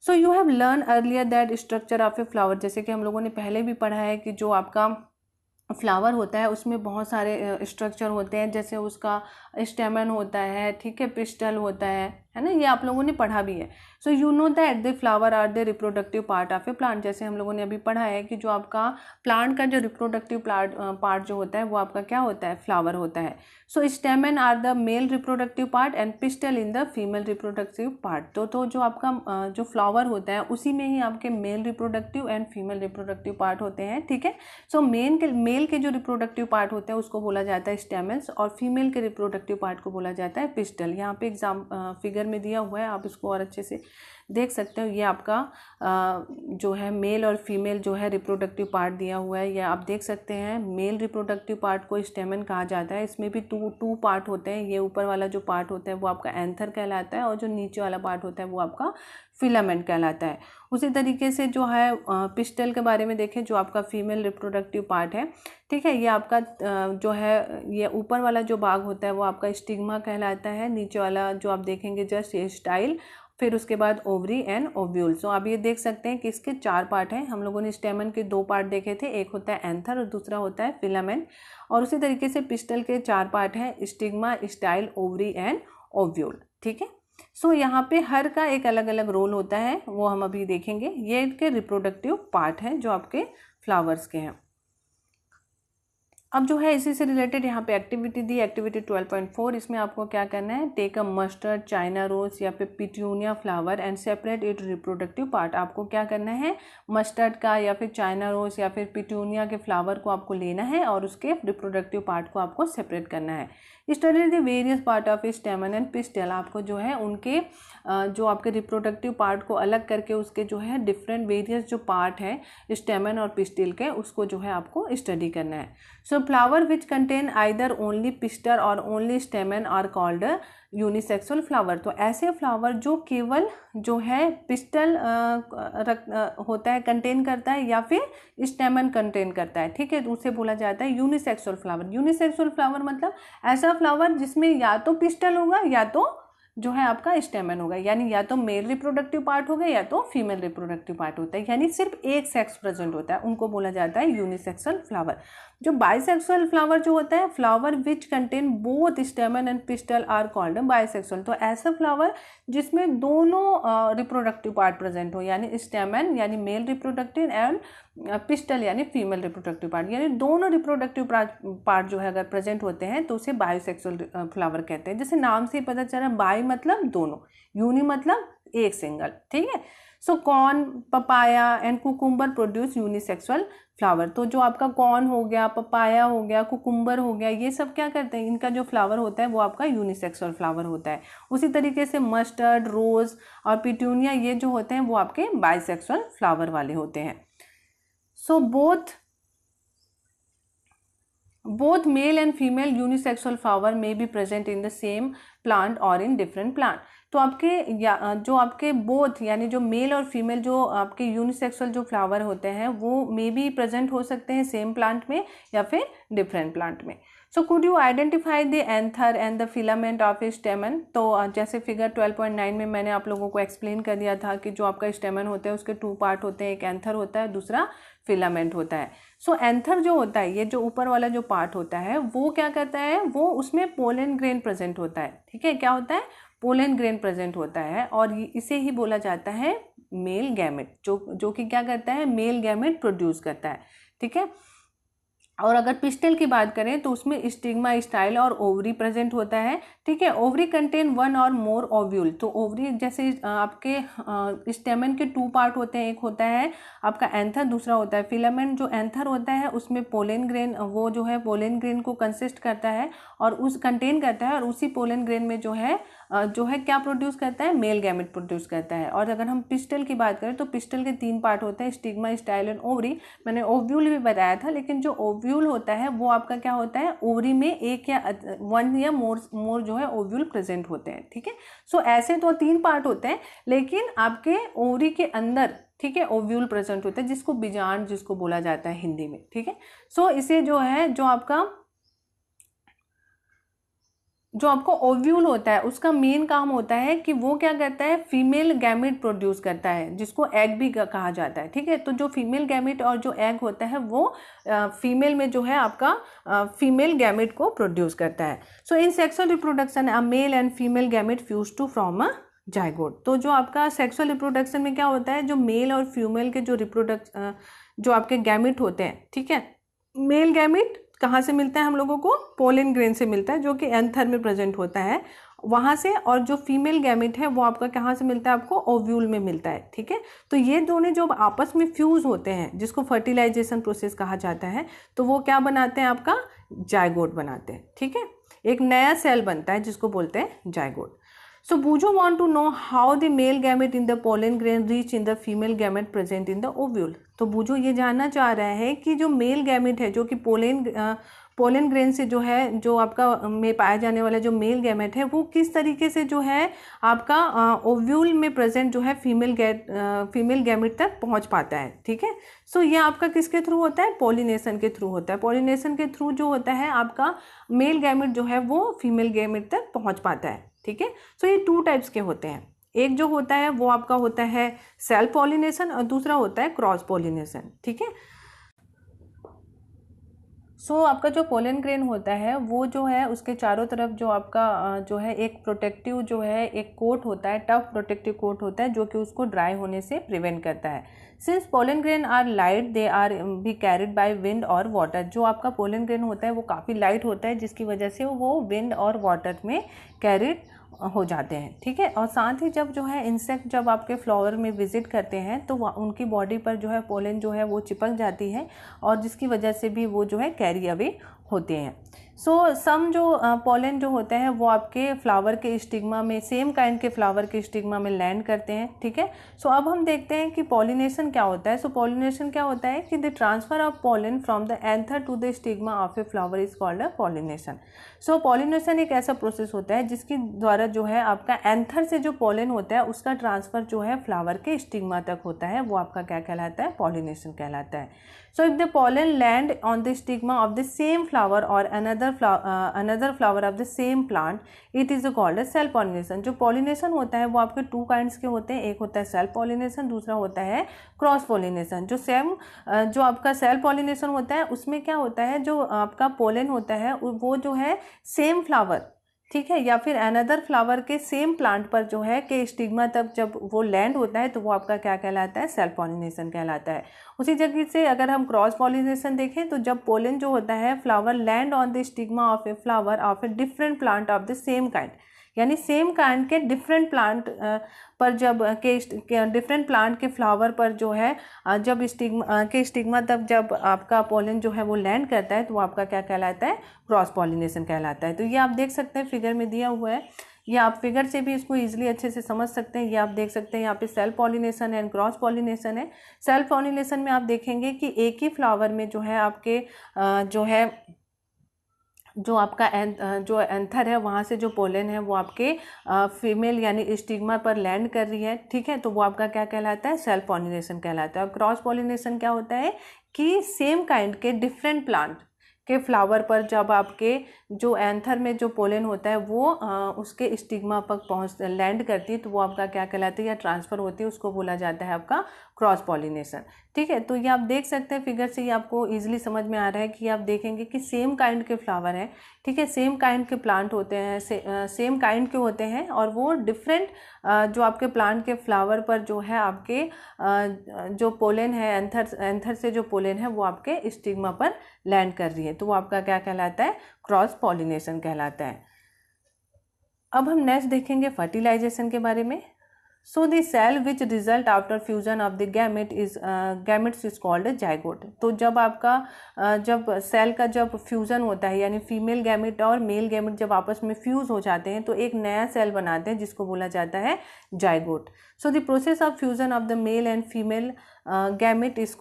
[SPEAKER 1] सो you have learn earlier that structure of a flower. जैसे कि हम लोगों ने पहले भी पढ़ा है कि जो आपका फ्लावर होता है उसमें बहुत सारे स्ट्रक्चर होते हैं, जैसे उसका स्टेमन होता है, ठीक है, पिस्टल होता है ना, ये आप लोगों ने पढ़ा भी है। So you know that the flower are the reproductive part of a plant. जैसे हम लोगों ने अभी पढ़ा है कि जो आपका प्लांट का जो रिप्रोडक्टिव पार्ट जो होता है वो आपका क्या होता है, फ्लावर होता है। So stamen are the male reproductive part and pistil in the female reproductive part. तो जो आपका जो फ्लावर होता है उसी में ही आपके male reproductive and female reproductive part होते हैं, ठीक है। सो मेल के जो रिप्रोडक्टिव पार्ट होते हैं उसको बोला जाता है स्टेमन्स और फीमेल के रिप्रोडक्टिव पार्ट को बोला जाता है पिस्टल। यहाँ पे फिगर में दिया हुआ है, आप इसको और अच्छे से देख सकते हो। ये आपका जो है मेल और फीमेल जो है रिप्रोडक्टिव पार्ट दिया हुआ है, या आप देख सकते हैं मेल रिप्रोडक्टिव पार्ट को स्टेमन कहा जाता है। इसमें भी टू पार्ट होते हैं। ये ऊपर वाला जो पार्ट होता है वो आपका एंथर कहलाता है और जो नीचे वाला पार्ट होता है वो आपका फिलामेंट कहलाता है। उसी तरीके से जो है पिस्टल के बारे में देखें, जो आपका फीमेल रिप्रोडक्टिव पार्ट है, ठीक है। ये आपका जो है ये ऊपर वाला जो भाग होता है वो आपका स्टिग्मा कहलाता है। नीचे वाला जो आप देखेंगे जस्ट ये स्टाइल, फिर उसके बाद ओवरी एंड ओव्यूल। सो आप ये देख सकते हैं कि इसके 4 पार्ट हैं। हम लोगों ने स्टेमन के 2 पार्ट देखे थे, एक होता है एंथर और दूसरा होता है फिलामेंट। और उसी तरीके से पिस्टल के 4 पार्ट हैं, stigma, style, ovary and ovule, ठीक है। सो यहाँ पे हर का एक अलग अलग रोल होता है, वो हम अभी देखेंगे। ये इनके रिप्रोडक्टिव पार्ट हैं जो आपके फ्लावर्स के हैं। अब जो है इसी से रिलेटेड यहाँ पे एक्टिविटी दी, एक्टिविटी 12.4। इसमें आपको क्या करना है, take a mustard, China rose या फिर petunia flower and separate it reproductive part. आपको क्या करना है, मस्टर्ड का या फिर चाइना रोज या फिर पिट्यूनिया के फ्लावर को आपको लेना है और उसके रिप्रोडक्टिव पार्ट को आपको सेपरेट करना है। Study the various part of स्टेमन and pistol. आपको जो है उनके जो आपके रिप्रोडक्टिव पार्ट को अलग करके उसके जो है डिफरेंट वेरियस जो पार्ट है स्टेमन और पिस्टिल के, उसको जो है आपको स्टडी करना है। So flower which contain either only pistil or only stamen are called unisexual flower. तो ऐसे फ्लावर जो केवल जो है पिस्टल होता है, कंटेन करता है, या फिर स्टेमन कंटेन करता है, ठीक है, तो उसे बोला जाता है यूनिसेक्सुअल फ्लावर। यूनिसेक्सुअल फ्लावर मतलब ऐसा फ्लावर जिसमें या तो पिस्टल होगा या तो जो है आपका स्टेमन होगा, यानी या तो मेल रिप्रोडक्टिव पार्ट होगा या तो फीमेल रिप्रोडक्टिव पार्ट होता है, यानी सिर्फ एक सेक्स प्रेजेंट होता है, उनको बोला जाता है यूनिसेक्सुअल फ्लावर। जो बाइसेक्सुअल फ्लावर जो होता है, flower which contain both stamen and pistil are called bisexual. तो ऐसा फ्लावर जिसमें दोनों रिप्रोडक्टिव पार्ट प्रेजेंट हो, यानी स्टेमन यानी मेल रिप्रोडक्टिव एंड पिस्टल यानी फीमेल रिप्रोडक्टिव पार्ट, यानी दोनों रिप्रोडक्टिव पार्ट जो है अगर प्रेजेंट होते हैं तो उसे बायोसेक्सुअल फ्लावर कहते हैं। जैसे नाम से ही पता चला, बाई मतलब दोनों, यूनि मतलब एक सिंगल, ठीक है। So corn, papaya and cucumber produce unisexual flower. तो जो आपका कॉर्न हो गया, पपाया हो गया, कुकुम्बर हो गया, ये सब क्या करते हैं, इनका जो फ्लावर होता है वो आपका यूनिसेक्सुअल फ्लावर होता है। उसी तरीके से मस्टर्ड, रोज और पिट्यूनिया ये जो होते हैं वो आपके बाइसेक्सुअल फ्लावर वाले होते हैं। So both male and female unisexual flower may be present in the same plant or in different plant। तो आपके जो आपके बोथ यानी जो मेल और फीमेल जो आपके यूनिसेक्सुअल जो फ्लावर होते हैं वो मे बी प्रेजेंट हो सकते हैं सेम प्लांट में या फिर डिफरेंट प्लांट में। So could you identify the anther and the filament of ए स्टेमन। तो जैसे फिगर 12.9 में मैंने आप लोगों को एक्सप्लेन कर दिया था कि जो आपका स्टेमन होता है उसके 2 पार्ट होते हैं, एक एंथर होता है, दूसरा फिलामेंट होता है। सो एंथर जो होता है, ये जो ऊपर वाला जो पार्ट होता है वो क्या करता है, वो उसमें पोलन ग्रेन प्रेजेंट होता है, ठीक है। क्या होता है, पोलन ग्रेन प्रेजेंट होता है और इसे ही बोला जाता है मेल गैमेट, जो कि क्या करता है, मेल गैमेट प्रोड्यूस करता है, ठीक है। और अगर पिस्टल की बात करें तो उसमें स्टिग्मा, स्टाइल और ओवरी प्रेजेंट होता है, ठीक है। ओवरी कंटेन 1 और मोर ओव्यूल। तो ओवरी जैसे आपके स्टेमन के 2 पार्ट होते हैं, एक होता है आपका एंथर, दूसरा होता है फिलामेंट। जो एंथर होता है उसमें पोलन ग्रेन, वो जो है पोलन ग्रेन को कंसिस्ट करता है और उस कंटेन करता है, और उसी पोलन ग्रेन में जो है क्या प्रोड्यूस करता है, मेल गैमेट प्रोड्यूस करता है। और अगर हम पिस्टल की बात करें तो पिस्टल के 3 पार्ट होते हैं, स्टिग्मा, स्टाइल एंड ओवरी। मैंने ओव्यूल भी बताया था, लेकिन जो ओव्यूल होता है वो आपका क्या होता है, ओवरी में एक या 1 या मोर जो है ओव्यूल प्रेजेंट होते हैं, ठीक है। सो ऐसे तो 3 पार्ट होते हैं, लेकिन आपके ओवरी के अंदर, ठीक है, ओव्यूल प्रेजेंट होता है, जिसको बीजांड जिसको बोला जाता है हिंदी में, ठीक है। सो इसे जो है जो आपका ओव्यूल होता है उसका मेन काम होता है कि वो क्या करता है, फीमेल गैमेट प्रोड्यूस करता है, जिसको एग भी कहा जाता है, ठीक है। तो जो फीमेल गैमेट और जो एग होता है वो फीमेल में जो है आपका फीमेल गैमेट को प्रोड्यूस करता है। So in sexual reproduction a male and female gamete fuse to form a zygote. तो जो आपका सेक्सुअल रिप्रोडक्शन में क्या होता है, जो मेल और फीमेल के जो जो आपके गैमेट होते हैं, ठीक है, मेल गैमेट कहाँ से मिलता है हम लोगों को, पोलन ग्रेन से मिलता है जो कि एंथर में प्रेजेंट होता है वहाँ से, और जो फीमेल गैमेट है वो आपका कहाँ से मिलता है, आपको ओव्यूल में मिलता है, ठीक है। तो ये दोनों जो आपस में फ्यूज होते हैं जिसको फर्टिलाइजेशन प्रोसेस कहा जाता है, तो वो क्या बनाते हैं, आपका जाइगोट बनाते हैं, ठीक है। एक नया सेल बनता है जिसको बोलते हैं zygote. So Bujo want to know how the male gamete in the pollen grain reach in the female gamete present in the ovule। तो बूझो ये जानना चाह रहा है कि जो मेल गैमेट है जो कि पोलन ग्रेन से जो है, जो आपका में पाया जाने वाला जो मेल गैमेट है वो किस तरीके से जो है आपका ओव्यूल में प्रेजेंट जो है फीमेल गैमेट तक पहुंच पाता है, ठीक है। सो ये आपका किसके थ्रू होता है, पॉलिनेशन के थ्रू होता है। पॉलिनेशन के थ्रू जो होता है आपका मेल गैमेट जो है वो फीमेल गैमेट तक पहुँच पाता है, ठीक है। सो ये 2 टाइप्स के होते हैं, एक जो होता है वो आपका होता है सेल्फ पॉलिनेशन और दूसरा होता है क्रॉस पॉलिनेशन, ठीक है। सो आपका जो पोलन ग्रेन होता है वो जो है उसके चारों तरफ जो आपका जो है एक प्रोटेक्टिव जो है एक कोट होता है, टफ प्रोटेक्टिव कोट होता है जो कि उसको ड्राई होने से प्रिवेंट करता है। Since pollen grain are light they are be carried by wind और वाटर। जो आपका पोलन ग्रेन होता है वो काफ़ी लाइट होता है जिसकी वजह से वो विंड और वाटर में कैरिड हो जाते हैं, ठीक है। और साथ ही जब जो है इंसेक्ट जब आपके फ्लावर में विजिट करते हैं तो उनकी बॉडी पर जो है पोलन जो है वो चिपक जाती है और जिसकी वजह से भी वो जो है कैरी अवे होते हैं। सो सम जो पोलन जो होते हैं वो आपके फ्लावर के स्टिग्मा में, सेम काइंड के फ्लावर के स्टिग्मा में लैंड करते हैं, ठीक है। सो अब हम देखते हैं कि पॉलिनेशन क्या होता है। सो पॉलिनेशन क्या होता है कि the transfer of pollen from the anther to the stigma of a flower is called a pollination. सो पॉलिनेशन एक ऐसा प्रोसेस होता है जिसके द्वारा जो है आपका एंथर से जो पोलन होता है उसका ट्रांसफर जो है फ्लावर के स्टिग्मा तक होता है, वो आपका क्या कहलाता है, पॉलिनेशन कहलाता है। So if the pollen land on the stigma of the same flower or another flower of the same plant, it is called a self pollination। जो pollination होता है वो आपके 2 kinds के होते हैं, एक होता है self pollination, दूसरा होता है क्रॉस pollination। जो आपका self pollination होता है उसमें क्या होता है, जो आपका pollen होता है वो जो है सेम फ्लावर, ठीक है, या फिर अनदर फ्लावर के सेम प्लांट पर जो है के स्टिग्मा तक जब वो लैंड होता है तो वो आपका क्या कहलाता है, सेल्फ पॉलिनेशन कहलाता है। उसी जगह से अगर हम क्रॉस पॉलिनेशन देखें तो जब पोलन जो होता है flower land on the stigma of a flower of a different plant of the same kind, यानी सेम काइंड के डिफरेंट प्लांट पर जब के डिफरेंट प्लांट के फ्लावर पर जो है जब स्टिग्मा तक जब आपका पोलन जो है वो लैंड करता है तो वो आपका क्या कहलाता है, क्रॉस पॉलिनेशन कहलाता है। तो ये आप देख सकते हैं फिगर में दिया हुआ है, ये आप फिगर से भी इसको ईजिली अच्छे से समझ सकते हैं। ये आप देख सकते हैं यहाँ पे सेल्फ पॉलिनेशन है एंड क्रॉस पॉलिनेशन है। सेल्फ पॉलिनेशन में आप देखेंगे कि एक ही फ्लावर में जो है आपके जो है जो आपका जो एंथर है वहाँ से जो पोलन है वो आपके फीमेल यानी स्टिग्मा पर लैंड कर रही है, ठीक है, तो वो आपका क्या कहलाता है, सेल्फ पॉलिनेशन कहलाता है। और क्रॉस पॉलिनेशन क्या होता है कि सेम काइंड के डिफरेंट प्लांट के फ्लावर पर जब आपके जो एंथर में जो पोलन होता है वो उसके स्टिग्मा पर लैंड करती है तो वो आपका क्या कहलाती है या ट्रांसफ़र होती है, उसको बोला जाता है आपका क्रॉस पॉलिनेशन, ठीक है। तो ये आप देख सकते हैं फिगर से, ये आपको इजीली समझ में आ रहा है कि आप देखेंगे कि सेम काइंड के फ्लावर हैं, ठीक है, सेम काइंड के प्लांट होते हैं, सेम काइंड के होते हैं और वो डिफरेंट जो आपके प्लांट के फ्लावर पर जो है आपके जो पोलन है एंथर से जो पोलन है वो आपके स्टिग्मा पर लैंड कर रही है, तो वो आपका क्या कहलाता है, क्रॉस पॉलिनेशन कहलाता है। अब हम नेक्स्ट देखेंगे फर्टिलाइजेशन के बारे में। So the cell which result after fusion of the gametes is called zygote. तो जब आपका जब सेल का जब फ्यूजन होता है यानी फीमेल गैमेट और मेल गैमेट जब आपस में फ्यूज हो जाते हैं तो एक नया सेल बनाते हैं जिसको बोला जाता है zygote. So the process of fusion of the male and female gamete is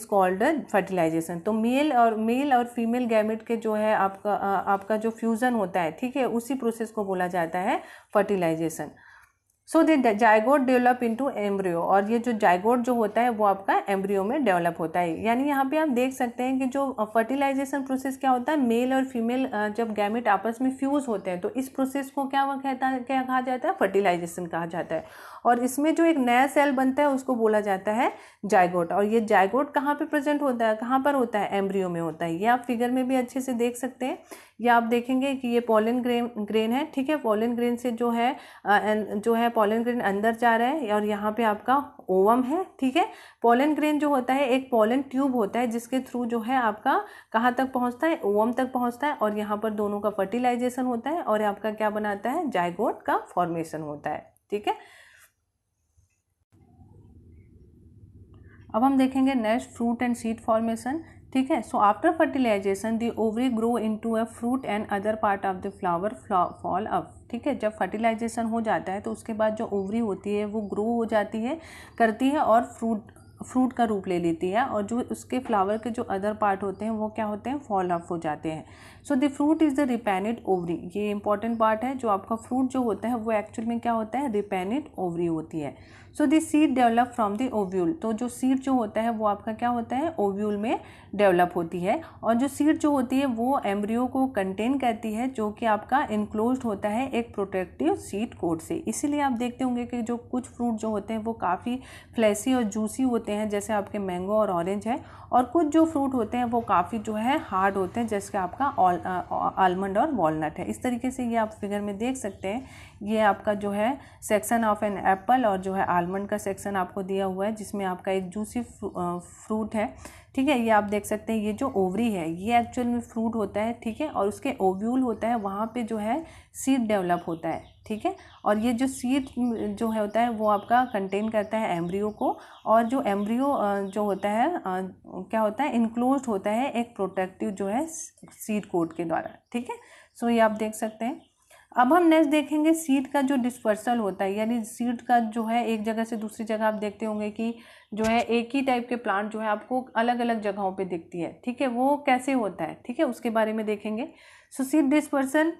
[SPEAKER 1] called fertilisation. तो मेल और फीमेल गैमेट के जो है आपका जो फ्यूज़न होता है, ठीक है, उसी प्रोसेस को बोला जाता है fertilisation. So the zygote develop into embryo, और ये जो जाइगोट जो होता है वो आपका एम्ब्रियो में डेवलप होता है। यानी यहाँ पे आप देख सकते हैं कि जो फर्टिलाइजेशन प्रोसेस क्या होता है, मेल और फीमेल जब गैमेट आपस में फ्यूज होते हैं तो इस प्रोसेस को क्या कहा जाता है, फर्टिलाइजेशन कहा जाता है। और इसमें जो एक नया सेल बनता है उसको बोला जाता है जाइगोट। और ये जाइगोट कहाँ पे प्रेजेंट होता है, कहाँ पर होता है, एम्ब्रियो में होता है। ये आप फिगर में भी अच्छे से देख सकते हैं। ये आप देखेंगे कि ये पोलन ग्रेन है, ठीक है। पोलन ग्रेन से जो है पोलन ग्रेन अंदर जा रहा है और यहाँ पे आपका ओवम है, ठीक है। पोलन ग्रेन जो होता है एक पोलन ट्यूब होता है जिसके थ्रू जो है आपका कहाँ तक पहुँचता है, ओवम तक पहुँचता है और यहाँ पर दोनों का फर्टिलाइजेशन होता है और आपका क्या बनाता है, जाइगोट का फॉर्मेशन होता है, ठीक है। अब हम देखेंगे next fruit and seed formation, ठीक है। So after fertilisation the ovary grow into a fruit and other part of the flower fall up, ठीक है। जब फर्टिलाइजेशन हो जाता है तो उसके बाद जो ओवरी होती है वो ग्रो हो जाती है, करती है और फ्रूट का रूप ले लेती है और जो उसके फ्लावर के जो अदर पार्ट होते हैं वो क्या होते हैं, फॉल ऑफ हो जाते हैं। So the fruit is the ripened ovary, ये इंपॉर्टेंट पार्ट है। जो आपका फ्रूट जो होता है वो एक्चुअल में क्या होता है, रिपेनिट ओवरी होती है। So the seed develop from the ovule, तो जो सीड जो होता है वो आपका क्या होता है, ओव्यूल में डेवलप होती है और जो सीड जो होती है वो एम्ब्रियो को कंटेन करती है जो कि आपका इनक्लोज्ड होता है एक प्रोटेक्टिव सीड कोट से। इसीलिए आप देखते होंगे कि जो कुछ फ्रूट जो होते हैं वो काफ़ी फ्लैसी और जूसी होते हैं, जैसे आपके मैंगो और ऑरेंज है, और कुछ जो फ्रूट होते हैं वो काफ़ी जो है हार्ड होते हैं, जैसे आपका आलमंड और वॉलनट है। इस तरीके से ये आप फिगर में देख सकते हैं, ये आपका जो है सेक्शन ऑफ एन एप्पल और जो है आलमंड का सेक्शन आपको दिया हुआ है जिसमें आपका एक जूसी फ्रूट है, ठीक है। ये आप देख सकते हैं, ये जो ओवरी है ये एक्चुअल में फ्रूट होता है, ठीक है, और उसके ओव्यूल होता है, वहाँ पे जो है सीड डेवलप होता है, ठीक है। और ये जो सीड जो है होता है वो आपका कंटेन करता है एम्ब्रियो को, और जो एम्ब्रियो जो होता है क्या होता है, इनक्लोज्ड होता है एक प्रोटेक्टिव जो है सीड कोट के द्वारा, ठीक है। सो ये आप देख सकते हैं। अब हम नेक्स्ट देखेंगे सीड का जो डिस्पर्सल होता है, यानी सीड का जो है एक जगह से दूसरी जगह आप देखते होंगे कि जो है एक ही टाइप के प्लांट जो है आपको अलग अलग जगहों पे दिखती है, ठीक है, वो कैसे होता है, ठीक है, उसके बारे में देखेंगे। So seed dispersal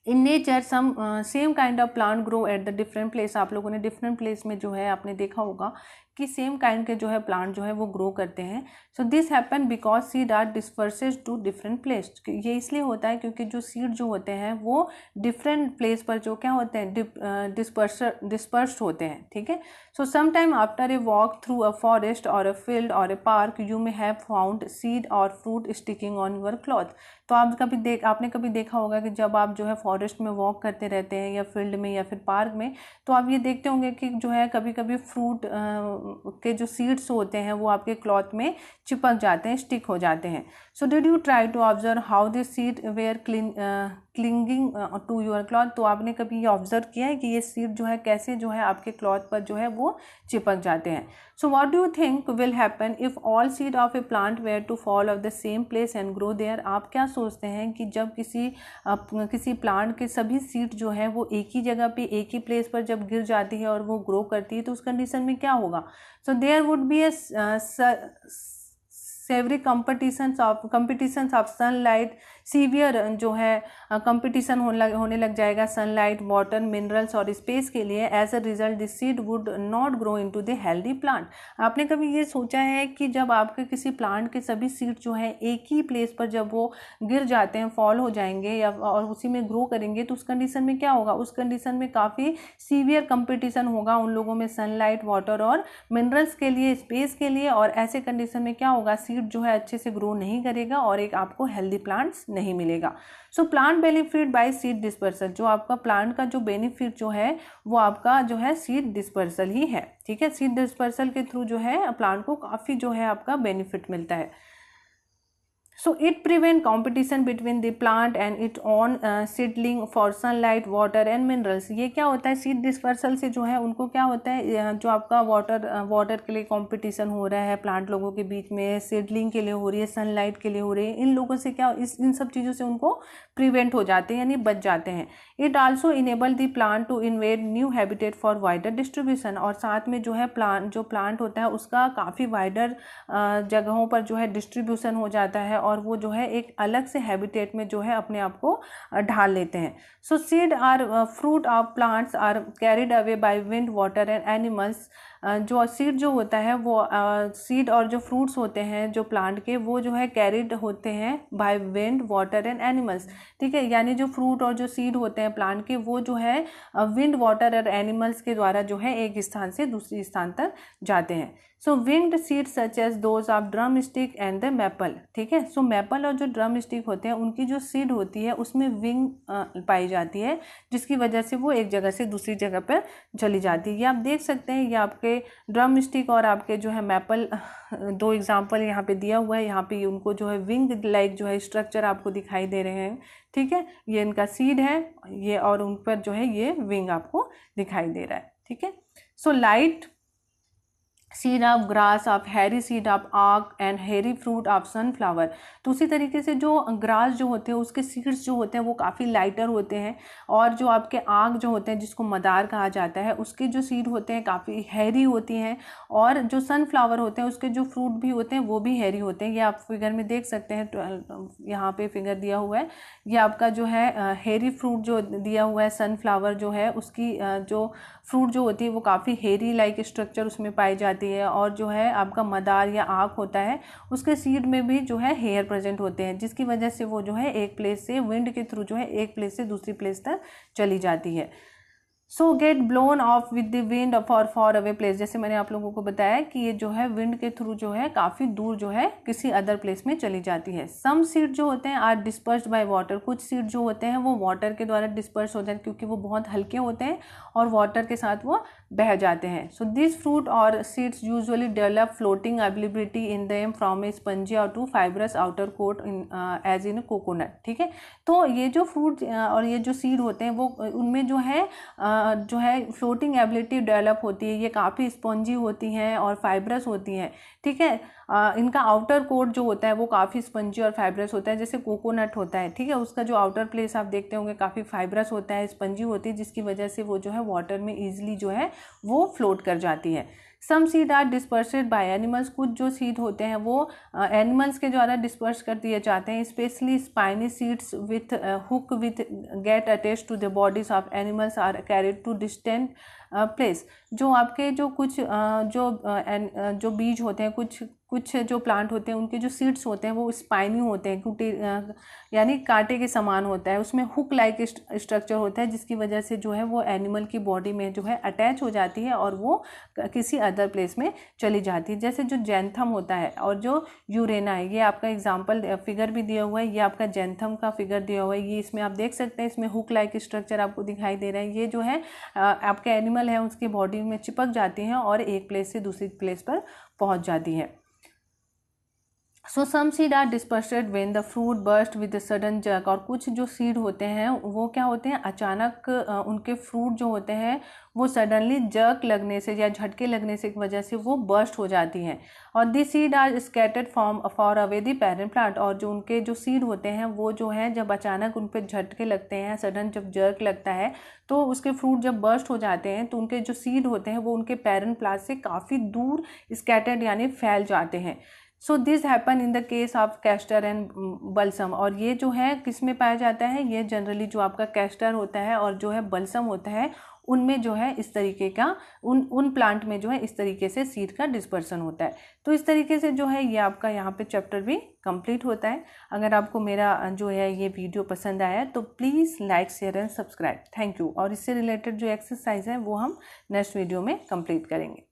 [SPEAKER 1] in nature some same kind of plant grow at the different place, आप लोगों ने डिफरेंट प्लेस में जो है आपने देखा होगा कि सेम काइंड के जो है प्लांट जो है वो ग्रो करते हैं। So this happen because seed are disperses to different place, ये इसलिए होता है क्योंकि जो सीड जो होते हैं वो डिफरेंट प्लेस पर जो क्या होते हैं, डिस्पर्स्ड होते हैं, ठीक है। So some time after a walk through a forest or a field or a park you may have found seed or fruit sticking on your cloth, तो आपने कभी देखा होगा कि जब आप जो है फॉरेस्ट में वॉक करते रहते हैं या फील्ड में या फिर पार्क में, तो आप ये देखते होंगे कि जो है कभी कभी फ्रूट के जो सीड्स होते हैं वो आपके क्लॉथ में चिपक जाते हैं, स्टिक हो जाते हैं। So did you try to observe how this seed were clinging to your cloth, तो आपने कभी ये ऑब्जर्व किया है कि ये सीड जो है कैसे जो है आपके क्लॉथ पर जो है वो चिपक जाते हैं। So what do you think will happen if all seed of a plant were to fall of the same place and grow there, आप क्या सोचते हैं कि जब किसी प्लांट के सभी सीड जो है वो एक ही जगह पे एक ही प्लेस पर जब गिर जाती है और वो ग्रो करती है तो उस कंडीशन में क्या होगा। So there would be a severe competitions of sunlight, severe जो है कंपटीशन होने लग जाएगा सनलाइट, वाटर, मिनरल्स और स्पेस के लिए। As a result this seed would not grow into the healthy plant, आपने कभी ये सोचा है कि जब आपके किसी प्लांट के सभी सीड जो है एक ही प्लेस पर जब वो गिर जाते हैं, फॉल हो जाएंगे या और उसी में ग्रो करेंगे तो उस कंडीशन में क्या होगा, उस कंडीशन में काफ़ी सीवियर कंपटीशन होगा उन लोगों में सनलाइट, वाटर और मिनरल्स के लिए, स्पेस के लिए, और ऐसे कंडीशन में क्या होगा, सीड जो है अच्छे से ग्रो नहीं करेगा और एक आपको हेल्दी प्लांट्स नहीं मिलेगा। So plant benefit by seed dispersal, जो आपका प्लांट का जो बेनिफिट जो है वो आपका जो है सीड डिस्पर्सल ही है, ठीक है। सीड डिस्पर्सल के थ्रू जो है प्लांट को काफ़ी जो है आपका बेनिफिट मिलता है। So it prevent competition between the plant and its own seedling for sunlight, water and minerals। ये क्या होता है, सीड डिस्पर्सल से जो है उनको क्या होता है, जो आपका वाटर के लिए कंपटीशन हो रहा है प्लांट लोगों के बीच में, सीडलिंग के लिए हो रही है, सनलाइट के लिए हो रही है, इन लोगों से क्या इन सब चीज़ों से उनको प्रिवेंट हो जाते हैं यानी बच जाते हैं। It also enable the plant to invade new habitat for wider distribution, और साथ में जो है प्लांट होता है उसका काफ़ी वाइडर जगहों पर जो है डिस्ट्रीब्यूशन हो जाता है और वो जो है एक अलग से हैबिटेट में जो है अपने आप को ढाल लेते हैं। So seed or fruit of plants are carried away by wind, water and animals, जो सीड जो होता है वो सीड और जो फ्रूट्स होते हैं जो प्लांट के वो जो है कैरिड होते हैं bye wind, water and animals, ठीक है, यानी जो फ्रूट और जो सीड होते हैं प्लांट के वो जो है विंड, वाटर और एनिमल्स के द्वारा जो है एक स्थान से दूसरी स्थान तक जाते हैं। So winged seed such as those of drumstick and the maple, ठीक है। सो मैपल और जो ड्रम स्टिक होते हैं उनकी जो सीड होती है उसमें विंग पाई जाती है, जिसकी वजह से वो एक जगह से दूसरी जगह पर चली जाती है। ये आप देख सकते हैं, ये आपके ड्रम स्टिक और आपके जो है मैपल दो एग्जाम्पल यहाँ पे दिया हुआ है। यहाँ पे उनको जो है विंग लाइक जो है स्ट्रक्चर आपको दिखाई दे रहे हैं, ठीक है। ये इनका सीड है ये, और उन पर जो है ये विंग आपको दिखाई दे रहा है, ठीक है। So light seed of grass of hairy seed of aak and hairy fruit of sunflower. तो उसी तरीके से जो ग्रास जो होते हैं उसके सीड्स जो होते हैं वो काफ़ी लाइटर होते हैं, और जो आपके आक जो होते हैं जिसको मदार कहा जाता है उसके जो सीड होते हैं काफ़ी हैरी होती हैं, और जो सनफ्लावर होते हैं उसके जो फ्रूट भी होते हैं वो भी हैरी होते हैं। ये आप फिगर में देख सकते हैं, यहाँ पे फिगर दिया हुआ है। ये आपका जो है हैरी फ्रूट जो दिया हुआ है, सनफ्लावर जो है उसकी जो फ्रूट जो होती है वो काफ़ी हेरी लाइक स्ट्रक्चर उसमें पाई जाती है, और जो है आपका मदार या आँख होता है उसके सीड में भी जो है हेयर प्रेजेंट होते हैं, जिसकी वजह से वो जो है एक प्लेस से विंड के थ्रू जो है एक प्लेस से दूसरी प्लेस तक चली जाती है। सो gate blown of with the wind for for away place. जैसे मैंने आप लोगों को बताया कि ये जो है विंड के थ्रू जो है काफ़ी दूर जो है किसी अदर प्लेस में चली जाती है। सम सीड जो होते हैं आर डिस्पर्स्ड बाय वाटर। कुछ सीड जो होते हैं वो वाटर के द्वारा डिस्पर्स हो जाते हैं, क्योंकि वो बहुत हल्के होते हैं और वाटर के साथ वो बह जाते हैं। So this fruit or seeds usually develop floating ability in them from a spongy or to fibrous outer coat in as in coconut, ठीक है। तो ये जो फ्रूट और ये जो सीड होते हैं वो उनमें जो है फ्लोटिंग एबिलिटी डेवलप होती है। ये काफ़ी स्पॉन्जी होती हैं और फाइब्रस होती हैं, ठीक है। इनका आउटर कोट जो होता है वो काफ़ी स्पंजी और फाइब्रस होता है, जैसे कोकोनट होता है, ठीक है। उसका जो आउटर प्लेस आप देखते होंगे काफ़ी फाइब्रस होता है, स्पंजी होती है, जिसकी वजह से वो जो है वाटर में ईजिली जो है वो फ्लोट कर जाती है। सम सीड आर डिस्पर्सेड बाय एनिमल्स। कुछ जो सीड होते हैं वो एनिमल्स के द्वारा डिस्पर्स कर दिए जाते हैं, especially spiny seeds with hook with get attach to the bodies of animals are carried to distant place. जो आपके जो कुछ जो बीज होते हैं, कुछ जो प्लांट होते हैं उनके जो सीड्स होते हैं वो स्पाइनी होते हैं, कुटी यानी कांटे के समान होता है, उसमें हुक लाइक स्ट्रक्चर होता है, जिसकी वजह से जो है वो एनिमल की बॉडी में जो है अटैच हो जाती है और वो किसी अदर प्लेस में चली जाती है। जैसे जो जैंथम होता है और जो यूरेना है, ये आपका एग्जाम्पल फिगर भी दिया हुआ है, ये आपका जैंथम का फिगर दिया हुआ है। ये इसमें आप देख सकते हैं, इसमें हुक लाइक स्ट्रक्चर आपको दिखाई दे रहा है। ये जो है आपके एनिमल है उसकी बॉडी में चिपक जाती हैं और एक प्लेस से दूसरी प्लेस पर पहुंच जाती है। So some seed are dispersed when the fruit burst with sudden jerk. और कुछ जो सीड होते हैं वो क्या होते हैं, अचानक उनके फ्रूट जो होते हैं वो सडनली जर्क लगने से या झटके लगने से की वजह से वो बर्स्ट हो जाती हैं। और this seed are scattered from far away the parent plant. और जो उनके जो सीड होते हैं वो जो है जब अचानक उन पर झटके लगते हैं, सडन जब जर्क लगता है तो उसके फ्रूट जब बर्स्ट हो जाते हैं तो उनके जो सीड होते हैं वो उनके पेरेंट प्लांट से काफ़ी दूर स्कैटर्ड यानी फैल जाते हैं। So this happen in the case of castor and balsam. और ये जो है किस में पाया जाता है, ये जनरली जो आपका कैस्टर होता है और जो है बलसम होता है उनमें जो है इस तरीके का उन प्लांट में जो है इस तरीके से सीड का डिस्पर्सन होता है। तो इस तरीके से जो है ये आपका यहाँ पे चैप्टर भी कंप्लीट होता है। अगर आपको मेरा जो है ये वीडियो पसंद आया तो please like share and subscribe. Thank you. और इससे रिलेटेड जो एक्सरसाइज है वो हम नेक्स्ट वीडियो में कंप्लीट करेंगे।